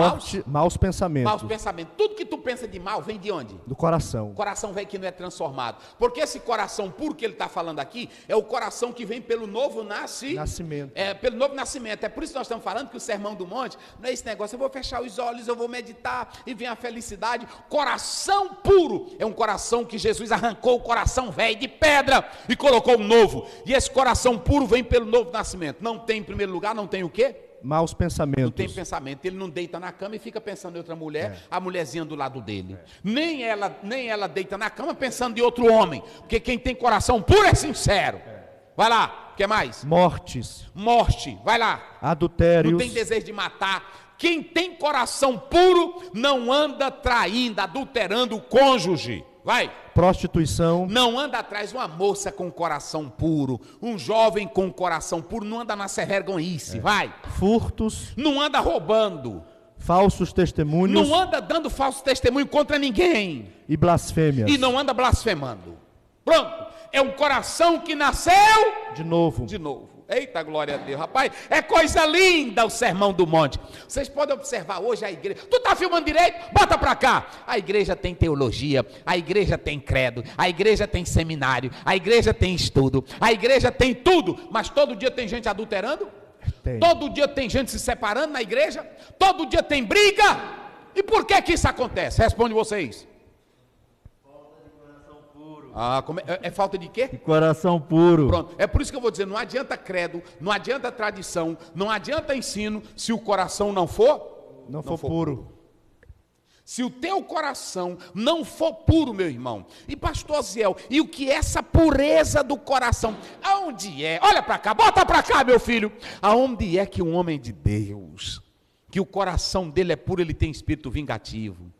maus pensamentos. Maus pensamentos. Tudo que tu pensa de mal vem de onde? Do coração. O coração vem que não é transformado. Porque esse coração puro que ele está falando aqui é o coração que vem pelo novo nascimento. Pelo novo nascimento. É por isso que nós estamos falando que o Sermão do Monte não é esse negócio, eu vou fechar os olhos, eu vou meditar e vem a felicidade. Coração puro é um coração que Jesus arrancou o coração velho de pedra e colocou um novo. E esse coração puro vem pelo novo nascimento. Não tem, em primeiro lugar, não tem o quê? Maus pensamentos. Não tem pensamento, ele não deita na cama e fica pensando em outra mulher, a mulherzinha do lado dele. Nem ela deita na cama pensando em outro homem, porque quem tem coração puro é sincero. Vai lá, o que mais? Morte, vai lá. Adultérios. Não tem desejo de matar. Quem tem coração puro não anda traindo, adulterando o cônjuge. Vai. Prostituição. Não anda atrás uma moça com coração puro. Um jovem com coração puro não anda na vergonhice. Vai. Furtos. Não anda roubando. Falsos testemunhos. Não anda dando falso testemunho contra ninguém. E blasfêmias. E não anda blasfemando. Pronto. É um coração que nasceu de novo. Eita, glória a Deus, rapaz, é coisa linda o Sermão do Monte. Vocês podem observar hoje a igreja. Tu tá filmando direito? Bota pra cá. A igreja tem teologia, a igreja tem credo, a igreja tem seminário, a igreja tem estudo, a igreja tem tudo, mas todo dia tem gente adulterando? Tem. Todo dia tem gente se separando na igreja? Todo dia tem briga? E por que isso acontece? Responde vocês. É falta de quê? De coração puro. Pronto, é por isso que eu vou dizer, não adianta credo, não adianta tradição, não adianta ensino, se o coração não for puro. Se o teu coração não for puro, meu irmão. E pastor Ziel, e o que é essa pureza do coração? Aonde é? Olha para cá, bota para cá, meu filho. Aonde é que um homem de Deus, que o coração dele é puro, ele tem espírito vingativo?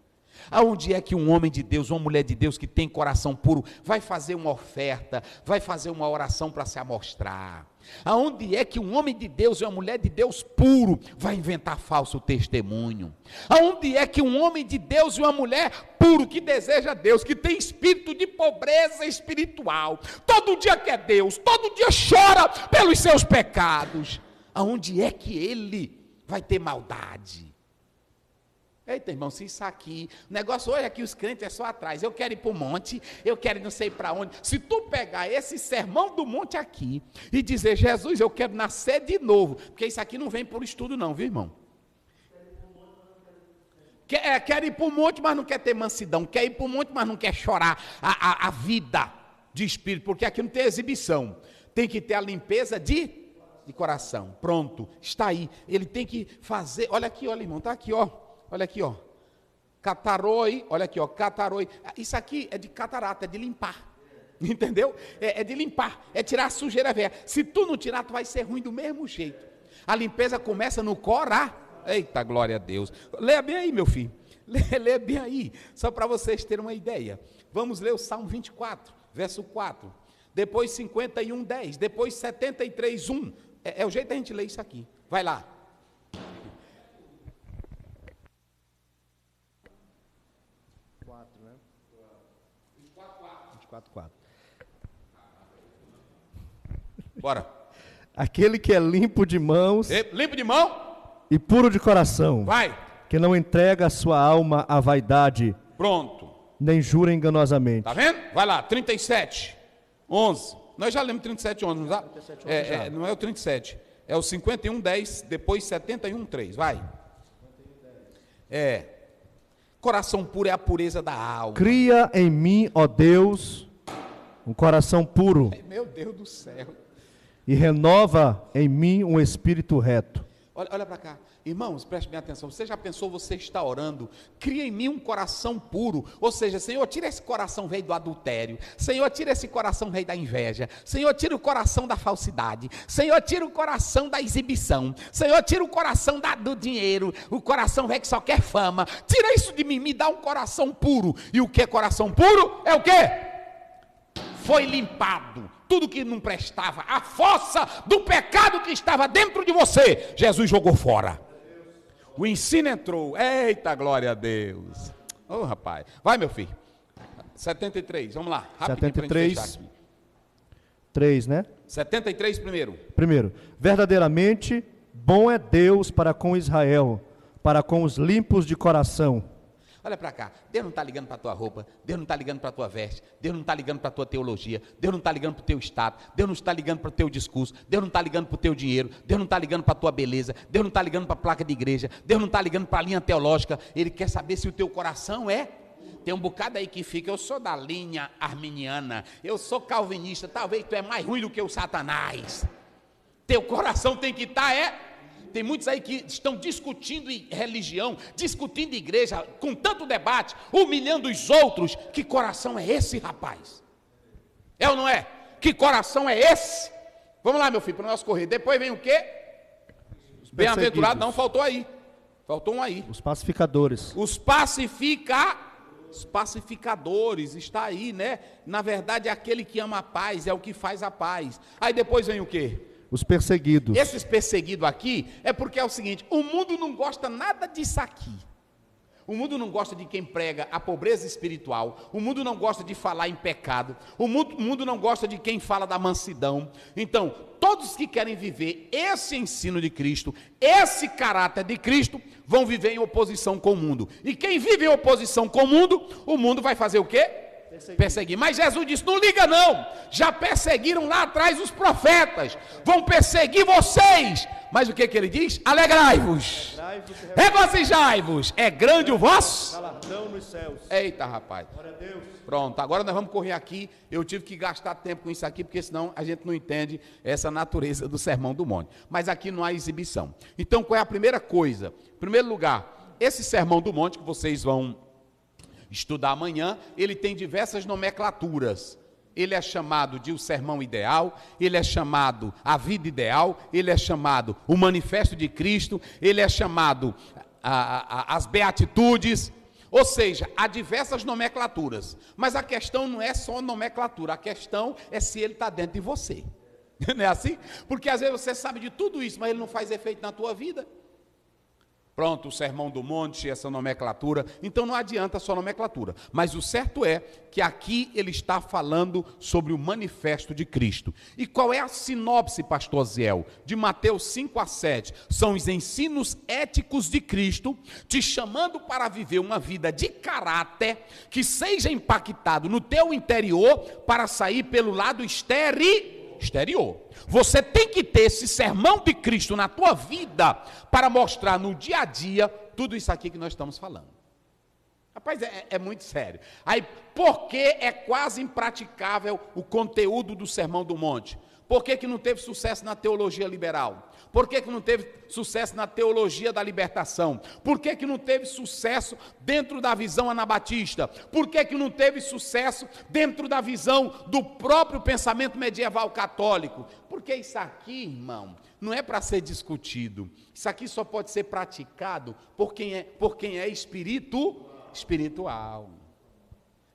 Aonde é que um homem de Deus, uma mulher de Deus que tem coração puro, vai fazer uma oferta, vai fazer uma oração para se amostrar? Aonde é que um homem de Deus e uma mulher de Deus puro vai inventar falso testemunho? Aonde é que um homem de Deus e uma mulher puro que deseja Deus, que tem espírito de pobreza espiritual, todo dia quer Deus, todo dia chora pelos seus pecados, aonde é que ele vai ter maldade? Eita, irmão, se isso aqui, o negócio hoje aqui, os crentes é só atrás, eu quero ir para o monte, eu quero ir não sei para onde. Se tu pegar esse sermão do monte aqui e dizer, Jesus, eu quero nascer de novo, porque isso aqui não vem por estudo não, viu, irmão? Quer ir para o monte, mas não quer ter mansidão, quer ir para o monte, mas não quer chorar a vida de espírito, porque aqui não tem exibição, tem que ter a limpeza de coração. Pronto, está aí, ele tem que fazer, olha aqui, olha, irmão, está aqui, ó. Olha aqui, ó, cataroi, olha aqui, ó, cataroi, isso aqui é de catarata, é de limpar, entendeu? É de limpar, é tirar a sujeira velha. Se tu não tirar, tu vai ser ruim do mesmo jeito. A limpeza começa no coração. Eita, glória a Deus. Leia bem aí, meu filho, leia bem aí, só para vocês terem uma ideia. Vamos ler o Salmo 24, verso 4, depois 51, 10, depois 73, 1, é o jeito da gente ler isso aqui, vai lá. 24:4. Bora. Aquele que é limpo de mãos Limpo de mão e puro de coração, vai, que não entrega a sua alma à vaidade, pronto, nem jura enganosamente. tá vendo? Vai lá, 37, 11, nós já lemos 37, 11, não, não é o 37, é o 51, 10, depois 71, 3, vai. Coração puro é a pureza da alma. Cria em mim, ó Deus, um coração puro. Meu Deus do céu. E renova em mim um espírito reto. Olha para cá. Irmãos, preste bem atenção. Você já pensou, você está orando? Cria em mim um coração puro. Ou seja, Senhor, tira esse coração velho do adultério. Senhor, tira esse coração velho da inveja. Senhor, tira o coração da falsidade. Senhor, tira o coração da exibição. Senhor, tira o coração do dinheiro. O coração velho que só quer fama. Tira isso de mim, me dá um coração puro. E o que é coração puro? É o quê? Foi limpado. Tudo que não prestava, a fossa do pecado que estava dentro de você, Jesus jogou fora. O ensino entrou. Eita, glória a Deus. Ô, rapaz. Vai, meu filho. 73, vamos lá. 73, 3, né? 73 primeiro. Primeiro, verdadeiramente bom é Deus para com Israel, para com os limpos de coração. Olha para cá, Deus não está ligando para a tua roupa, Deus não está ligando para a tua veste, Deus não está ligando para a tua teologia, Deus não está ligando para o teu estado, Deus não está ligando para o teu discurso, Deus não está ligando para o teu dinheiro, Deus não está ligando para a tua beleza, Deus não está ligando para a placa de igreja, Deus não está ligando para a linha teológica, Ele quer saber se o teu coração é. Tem um bocado aí que fica, eu sou da linha arminiana, eu sou calvinista, talvez tu é mais ruim do que o Satanás. Teu coração tem que estar, Tem muitos aí que estão discutindo religião, discutindo igreja, com tanto debate, humilhando os outros. Que coração é esse, rapaz? É ou não é? Que coração é esse? Vamos lá, meu filho, para nós correr. Depois vem o quê? Bem-aventurado, não, faltou aí. Faltou um aí. Os pacificadores. Os pacificadores, está aí, né? Na verdade, é aquele que ama a paz, é o que faz a paz. Aí depois vem o quê? Os perseguidos. Esses perseguidos aqui é porque é o seguinte: o mundo não gosta nada disso aqui. O mundo não gosta de quem prega a pobreza espiritual. O mundo não gosta de falar em pecado. O mundo não gosta de quem fala da mansidão. Então, todos que querem viver esse ensino de Cristo, esse caráter de Cristo, vão viver em oposição com o mundo. E quem vive em oposição com o mundo vai fazer o quê? Perseguir. Mas Jesus disse, não liga não, já perseguiram lá atrás os profetas, vão perseguir vocês. Mas o que ele diz? Alegrai-vos, regozijai-vos, é grande o vosso galardão nos céus. Eita, rapaz. Glória a Deus. Pronto, agora nós vamos correr aqui. Eu tive que gastar tempo com isso aqui, porque senão a gente não entende essa natureza do Sermão do Monte. Mas aqui não há exibição. Então, qual é a primeira coisa? Em primeiro lugar, esse Sermão do Monte que vocês vão estudar amanhã, ele tem diversas nomenclaturas. Ele é chamado de o sermão ideal, ele é chamado a vida ideal, ele é chamado o manifesto de Cristo, ele é chamado as beatitudes, ou seja, há diversas nomenclaturas. Mas a questão não é só nomenclatura, a questão é se ele está dentro de você. Não é assim? Porque às vezes você sabe de tudo isso, mas ele não faz efeito na tua vida. Pronto, o Sermão do Monte, essa nomenclatura. Então não adianta só nomenclatura. Mas o certo é que aqui ele está falando sobre o manifesto de Cristo. E qual é a sinopse, pastor Ziel? De Mateus 5 a 7. São os ensinos éticos de Cristo, te chamando para viver uma vida de caráter, que seja impactado no teu interior, para sair pelo lado exterior. Você tem que ter esse sermão de Cristo na tua vida para mostrar no dia a dia tudo isso aqui que nós estamos falando. Rapaz, é muito sério. Aí, por que é quase impraticável o conteúdo do Sermão do Monte? Por que não teve sucesso na teologia liberal? Por que não teve sucesso na teologia da libertação? Por que não teve sucesso dentro da visão anabatista? Por que não teve sucesso dentro da visão do próprio pensamento medieval católico? Porque isso aqui, irmão, não é para ser discutido. Isso aqui só pode ser praticado por quem é espiritual.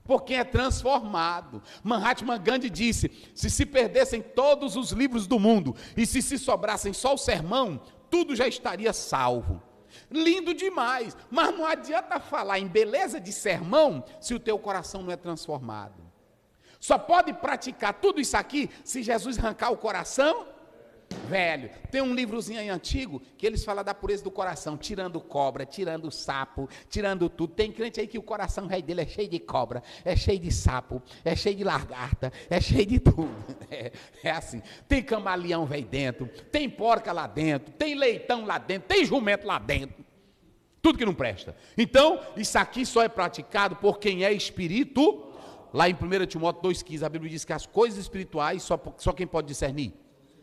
Por quem é transformado. Mahatma Gandhi disse, se perdessem todos os livros do mundo, e se sobrassem só o sermão, tudo já estaria salvo. Lindo demais, mas não adianta falar em beleza de sermão, se o teu coração não é transformado. Só pode praticar tudo isso aqui, se Jesus arrancar o coração velho. Tem um livrozinho aí antigo, que eles falam da pureza do coração, tirando cobra, tirando sapo, tirando tudo. Tem crente aí que o coração velho dele é cheio de cobra, é cheio de sapo, é cheio de lagarta, é cheio de tudo. É assim, tem camaleão velho dentro, tem porca lá dentro, tem leitão lá dentro, tem jumento lá dentro. Tudo que não presta. Então, isso aqui só é praticado por quem é espírito. Lá em 1 Timóteo 2,15, a Bíblia diz que as coisas espirituais, só quem pode discernir?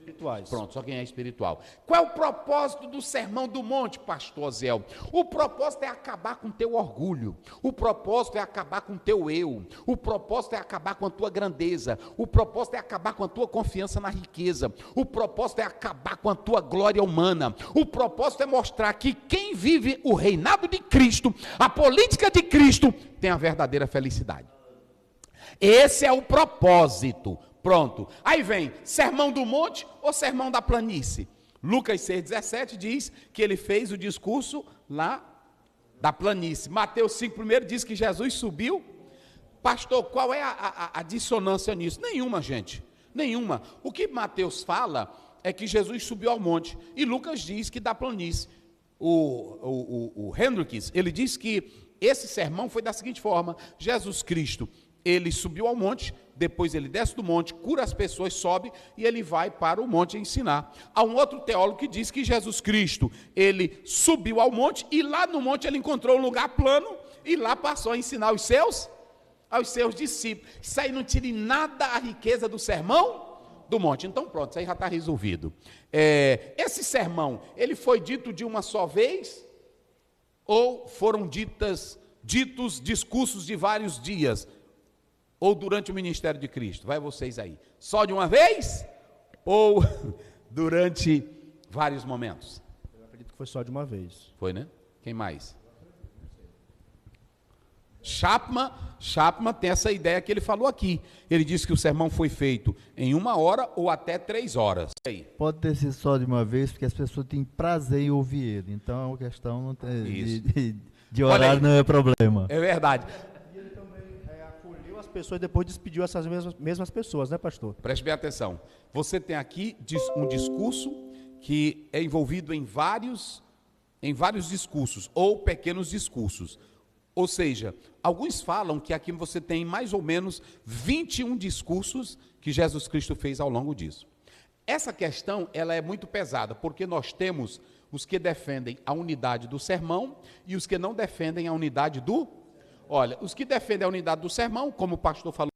Espirituais. Pronto, só quem é espiritual. Qual é o propósito do Sermão do Monte, pastor Zéu? O propósito é acabar com o teu orgulho. O propósito é acabar com o teu eu. O propósito é acabar com a tua grandeza. O propósito é acabar com a tua confiança na riqueza. O propósito é acabar com a tua glória humana. O propósito é mostrar que quem vive o reinado de Cristo, a política de Cristo, tem a verdadeira felicidade. Esse é o propósito. Pronto. Aí vem Sermão do Monte ou Sermão da Planície? Lucas 6,17 diz que ele fez o discurso lá da planície. Mateus 5,1 diz que Jesus subiu. Pastor, qual é a dissonância nisso? Nenhuma, gente. Nenhuma. O que Mateus fala é que Jesus subiu ao monte. E Lucas diz que da planície. O Hendricks, ele diz que esse sermão foi da seguinte forma: Jesus Cristo, ele subiu ao monte, depois ele desce do monte, cura as pessoas, sobe e ele vai para o monte ensinar. Há um outro teólogo que diz que Jesus Cristo, ele subiu ao monte e lá no monte ele encontrou um lugar plano e lá passou a ensinar aos seus discípulos. Isso aí não tira em nada a riqueza do sermão do monte. Então pronto, isso aí já está resolvido. Esse sermão, ele foi dito de uma só vez ou foram ditos discursos de vários dias? Ou durante o ministério de Cristo? Vai vocês aí. Só de uma vez? Ou durante vários momentos? Eu acredito que foi só de uma vez. Foi, né? Quem mais? Chapman tem essa ideia que ele falou aqui. Ele disse que o sermão foi feito em 1 hora ou até 3 horas. E aí? Pode ter sido só de uma vez, porque as pessoas têm prazer em ouvir ele. Então, a questão não tem, de horário não é problema. É verdade. As pessoas depois despediu essas mesmas pessoas, né, pastor? Preste bem atenção. Você tem aqui um discurso que é envolvido em vários discursos ou pequenos discursos. Ou seja, Alguns falam que aqui você tem mais ou menos 21 discursos que Jesus Cristo fez ao longo disso. Essa questão, ela é muito pesada, porque nós temos os que defendem a unidade do sermão e os que não defendem a unidade do... Olha, os que defendem a unidade do sermão, como o pastor falou,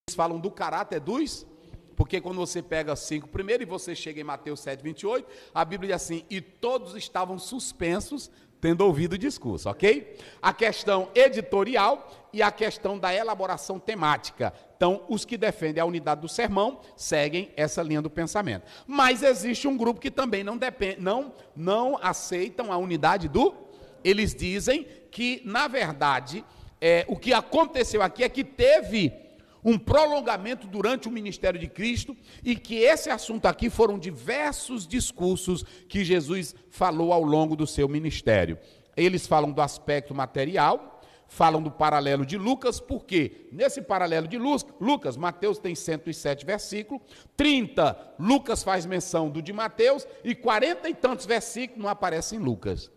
eles falam do caráter dos... Porque quando você pega 5 primeiro e você chega em Mateus 7, 28, a Bíblia diz assim, e todos estavam suspensos, tendo ouvido o discurso, ok? A questão editorial e a questão da elaboração temática. Então, os que defendem a unidade do sermão seguem essa linha do pensamento. Mas existe um grupo que também não aceitam a unidade do... Eles dizem que, na verdade, o que aconteceu aqui é que teve um prolongamento durante o ministério de Cristo e que esse assunto aqui foram diversos discursos que Jesus falou ao longo do seu ministério. Eles falam do aspecto material, falam do paralelo de Lucas, porque nesse paralelo de Lucas, Mateus tem 107 versículos, 30 Lucas faz menção do de Mateus e 40 e tantos versículos não aparecem em Lucas.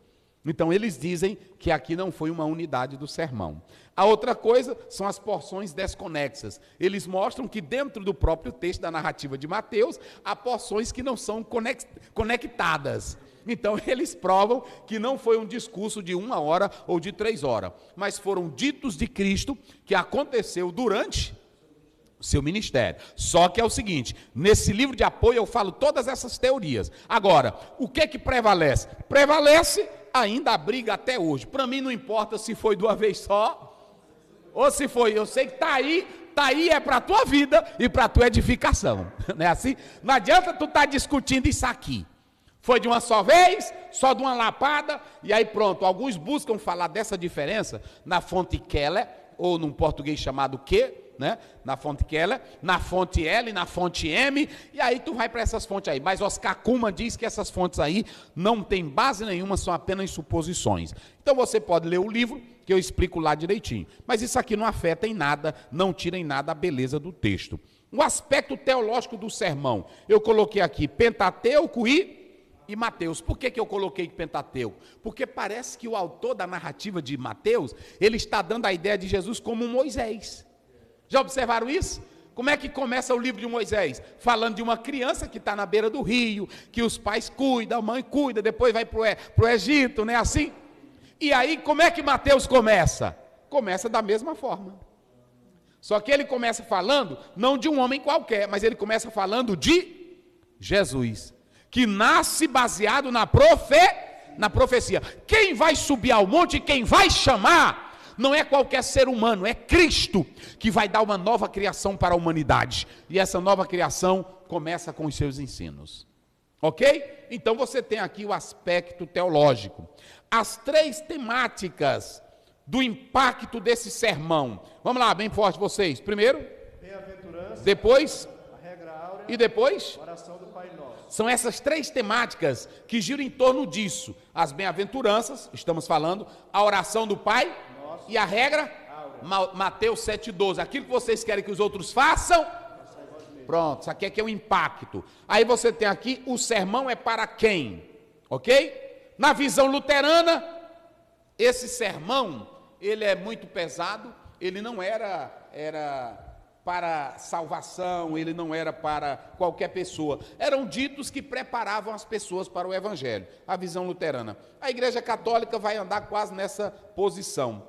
Então eles dizem que aqui não foi uma unidade do sermão. A outra coisa são as porções desconexas. Eles mostram que dentro do próprio texto da narrativa de Mateus, há porções que não são conectadas. Então eles provam que não foi um discurso de 1 hora ou de 3 horas, mas foram ditos de Cristo que aconteceu durante o seu ministério. Só que é o seguinte, nesse livro de apoio eu falo todas essas teorias. Agora, o que prevalece? Prevalece ainda a briga até hoje. Para mim não importa se foi de uma vez só, ou se foi, eu sei que está aí é para a tua vida e para a tua edificação. Não é assim? Não adianta tu estar discutindo isso aqui. Foi de uma só vez, só de uma lapada, e aí pronto. Alguns buscam falar dessa diferença na fonte Keller, ou num português chamado Q, né? Na fonte Keller, na fonte L, na fonte M, e aí tu vai para essas fontes aí. Mas Oscar Cullmann diz que essas fontes aí não tem base nenhuma, são apenas suposições. Então você pode ler o livro, que eu explico lá direitinho. Mas isso aqui não afeta em nada, não tira em nada a beleza do texto. O aspecto teológico do sermão, eu coloquei aqui Pentateuco e Mateus. Por que eu coloquei Pentateuco? Porque parece que o autor da narrativa de Mateus, ele está dando a ideia de Jesus como um Moisés. Já observaram isso? Como é que começa o livro de Moisés? Falando de uma criança que está na beira do rio, que os pais cuidam, a mãe cuida, depois vai para o Egito, não é assim? E aí, como é que Mateus começa? Começa da mesma forma. Só que ele começa falando, não de um homem qualquer, mas ele começa falando de Jesus, que nasce baseado na profecia. Quem vai subir ao monte, quem vai chamar, não é qualquer ser humano, é Cristo, que vai dar uma nova criação para a humanidade. E essa nova criação começa com os seus ensinos. Ok? Então você tem aqui o aspecto teológico. As 3 temáticas do impacto desse sermão. Vamos lá, bem forte vocês. Primeiro, depois, a regra áurea, e depois, oração do Pai Nosso. São essas 3 temáticas que giram em torno disso. As bem-aventuranças, estamos falando, a oração do Pai Nosso, e a regra, Mateus 7,12. Aquilo que vocês querem que os outros façam, pronto, isso aqui é o impacto. Aí você tem aqui, o sermão é para quem? Ok? Na visão luterana, esse sermão, ele é muito pesado, ele não era para salvação, ele não era para qualquer pessoa. Eram ditos que preparavam as pessoas para o evangelho, a visão luterana. A Igreja Católica vai andar quase nessa posição.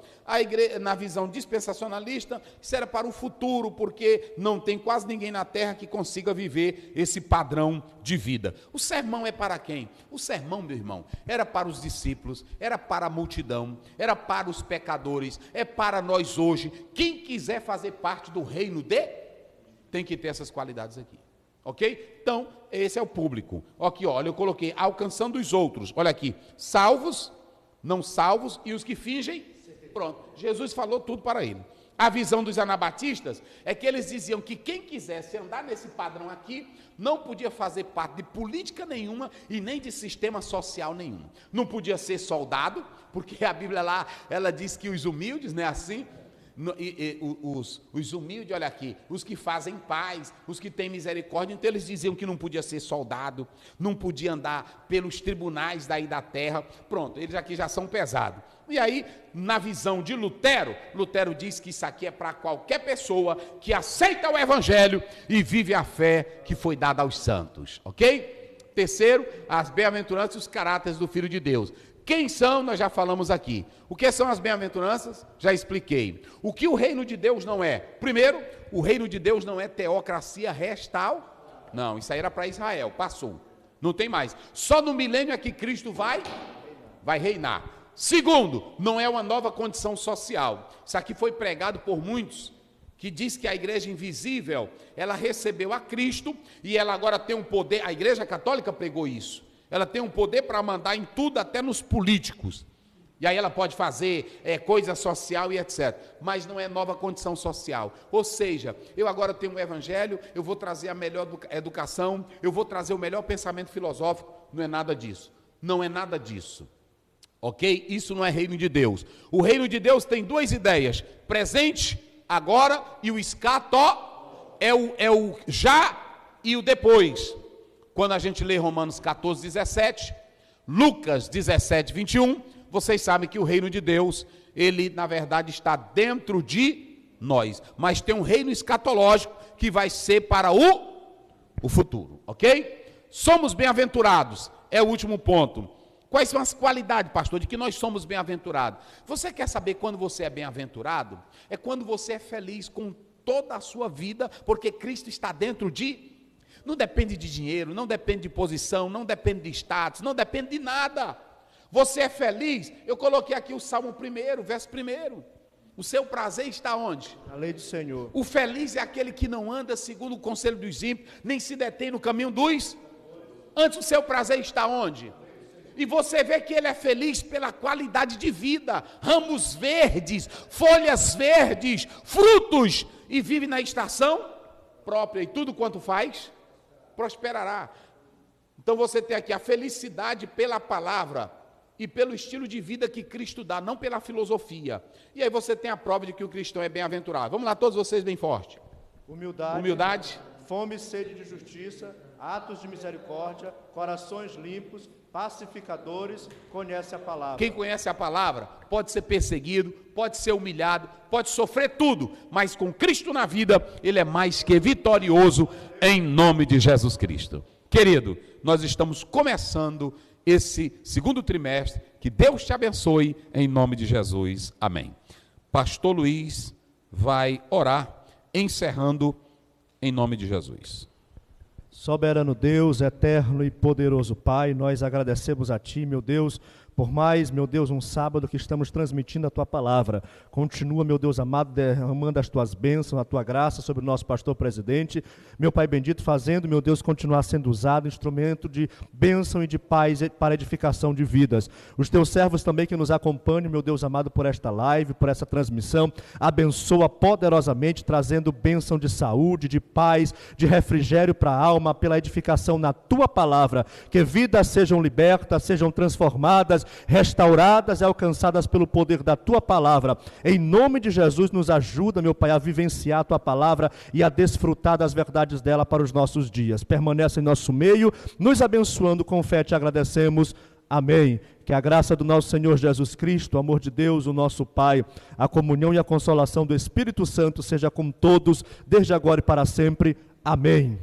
Na visão dispensacionalista, isso era para o futuro, porque não tem quase ninguém na terra que consiga viver esse padrão de vida. O sermão é para quem? O sermão, meu irmão, era para os discípulos, era para a multidão, era para os pecadores, é para nós hoje. Quem quiser fazer parte do reino tem que ter essas qualidades aqui. Ok? Então, esse é o público. Aqui, olha, eu coloquei alcançando os outros. Olha aqui, salvos, não salvos e os que fingem. Pronto, Jesus falou tudo para ele. A visão dos anabatistas é que eles diziam que quem quisesse andar nesse padrão aqui não podia fazer parte de política nenhuma e nem de sistema social nenhum. Não podia ser soldado, porque a Bíblia lá, ela diz que os humildes, né, assim, Os humildes, olha aqui, os que fazem paz, os que têm misericórdia, então eles diziam que não podia ser soldado, não podia andar pelos tribunais daí da terra, pronto, eles aqui já são pesados. E aí, na visão de Lutero, Lutero diz que isso aqui é para qualquer pessoa que aceita o evangelho e vive a fé que foi dada aos santos, ok? Terceiro, as bem-aventuranças e os caráteres do Filho de Deus. Quem são, nós já falamos aqui. O que são as bem-aventuranças? Já expliquei. O que o reino de Deus não é? Primeiro, o reino de Deus não é teocracia restal. Não, isso aí era para Israel, passou. Não tem mais. Só no milênio é que Cristo vai reinar. Segundo, não é uma nova condição social. Isso aqui foi pregado por muitos, que diz que a igreja invisível, ela recebeu a Cristo e ela agora tem um poder. A igreja católica pregou isso. Ela tem um poder para mandar em tudo, até nos políticos. E aí ela pode fazer coisa social e etc. Mas não é nova condição social. Ou seja, eu agora tenho um evangelho, eu vou trazer a melhor educação, eu vou trazer o melhor pensamento filosófico. Não é nada disso. Não é nada disso. Ok? Isso não é reino de Deus. O reino de Deus tem duas ideias. Presente, agora, e o escató é o já e o depois. Quando a gente lê Romanos 14, 17, Lucas 17, 21, vocês sabem que o reino de Deus, ele na verdade está dentro de nós, mas tem um reino escatológico que vai ser para o futuro, ok? Somos bem-aventurados, é o último ponto. Quais são as qualidades, pastor, de que nós somos bem-aventurados? Você quer saber quando você é bem-aventurado? É quando você é feliz com toda a sua vida, porque Cristo está dentro de... Não depende de dinheiro, não depende de posição, não depende de status, não depende de nada. Você é feliz? Eu coloquei aqui o Salmo 1, verso 1. O seu prazer está onde? Na lei do Senhor. O feliz é aquele que não anda segundo o conselho dos ímpios, nem se detém no caminho dos... Antes o seu prazer está onde? E você vê que ele é feliz pela qualidade de vida, ramos verdes, folhas verdes, frutos, e vive na estação própria, e tudo quanto faz, prosperará. Então você tem aqui a felicidade pela palavra e pelo estilo de vida que Cristo dá, não pela filosofia. E aí você tem a prova de que o cristão é bem-aventurado. Vamos lá, todos vocês bem forte. Humildade. Fome e sede de justiça, atos de misericórdia, corações limpos, pacificadores, conhece a palavra. Quem conhece a palavra pode ser perseguido, pode ser humilhado, pode sofrer tudo, mas com Cristo na vida, ele é mais que vitorioso em nome de Jesus Cristo. Querido, nós estamos começando esse segundo trimestre, que Deus te abençoe em nome de Jesus. Amém. Pastor Luiz vai orar, encerrando em nome de Jesus. Soberano Deus, eterno e poderoso Pai, nós agradecemos a Ti, meu Deus, por mais, meu Deus, um sábado que estamos transmitindo a Tua palavra. Continua, meu Deus amado, derramando as Tuas bênçãos, a Tua graça sobre o nosso pastor presidente. Meu Pai bendito, fazendo, meu Deus, continuar sendo usado, instrumento de bênção e de paz para edificação de vidas. Os Teus servos também que nos acompanham, meu Deus amado, por esta live, por essa transmissão, abençoa poderosamente, trazendo bênção de saúde, de paz, de refrigério para a alma, pela edificação na Tua palavra. Que vidas sejam libertas, sejam transformadas, restauradas e alcançadas pelo poder da Tua palavra. Em nome de Jesus, nos ajuda, meu Pai, a vivenciar a Tua palavra e a desfrutar das verdades dela para os nossos dias. Permanece em nosso meio, nos abençoando, com fé te agradecemos. Amém. Que a graça do nosso Senhor Jesus Cristo, o amor de Deus, o nosso Pai, a comunhão e a consolação do Espírito Santo seja com todos, desde agora e para sempre. Amém.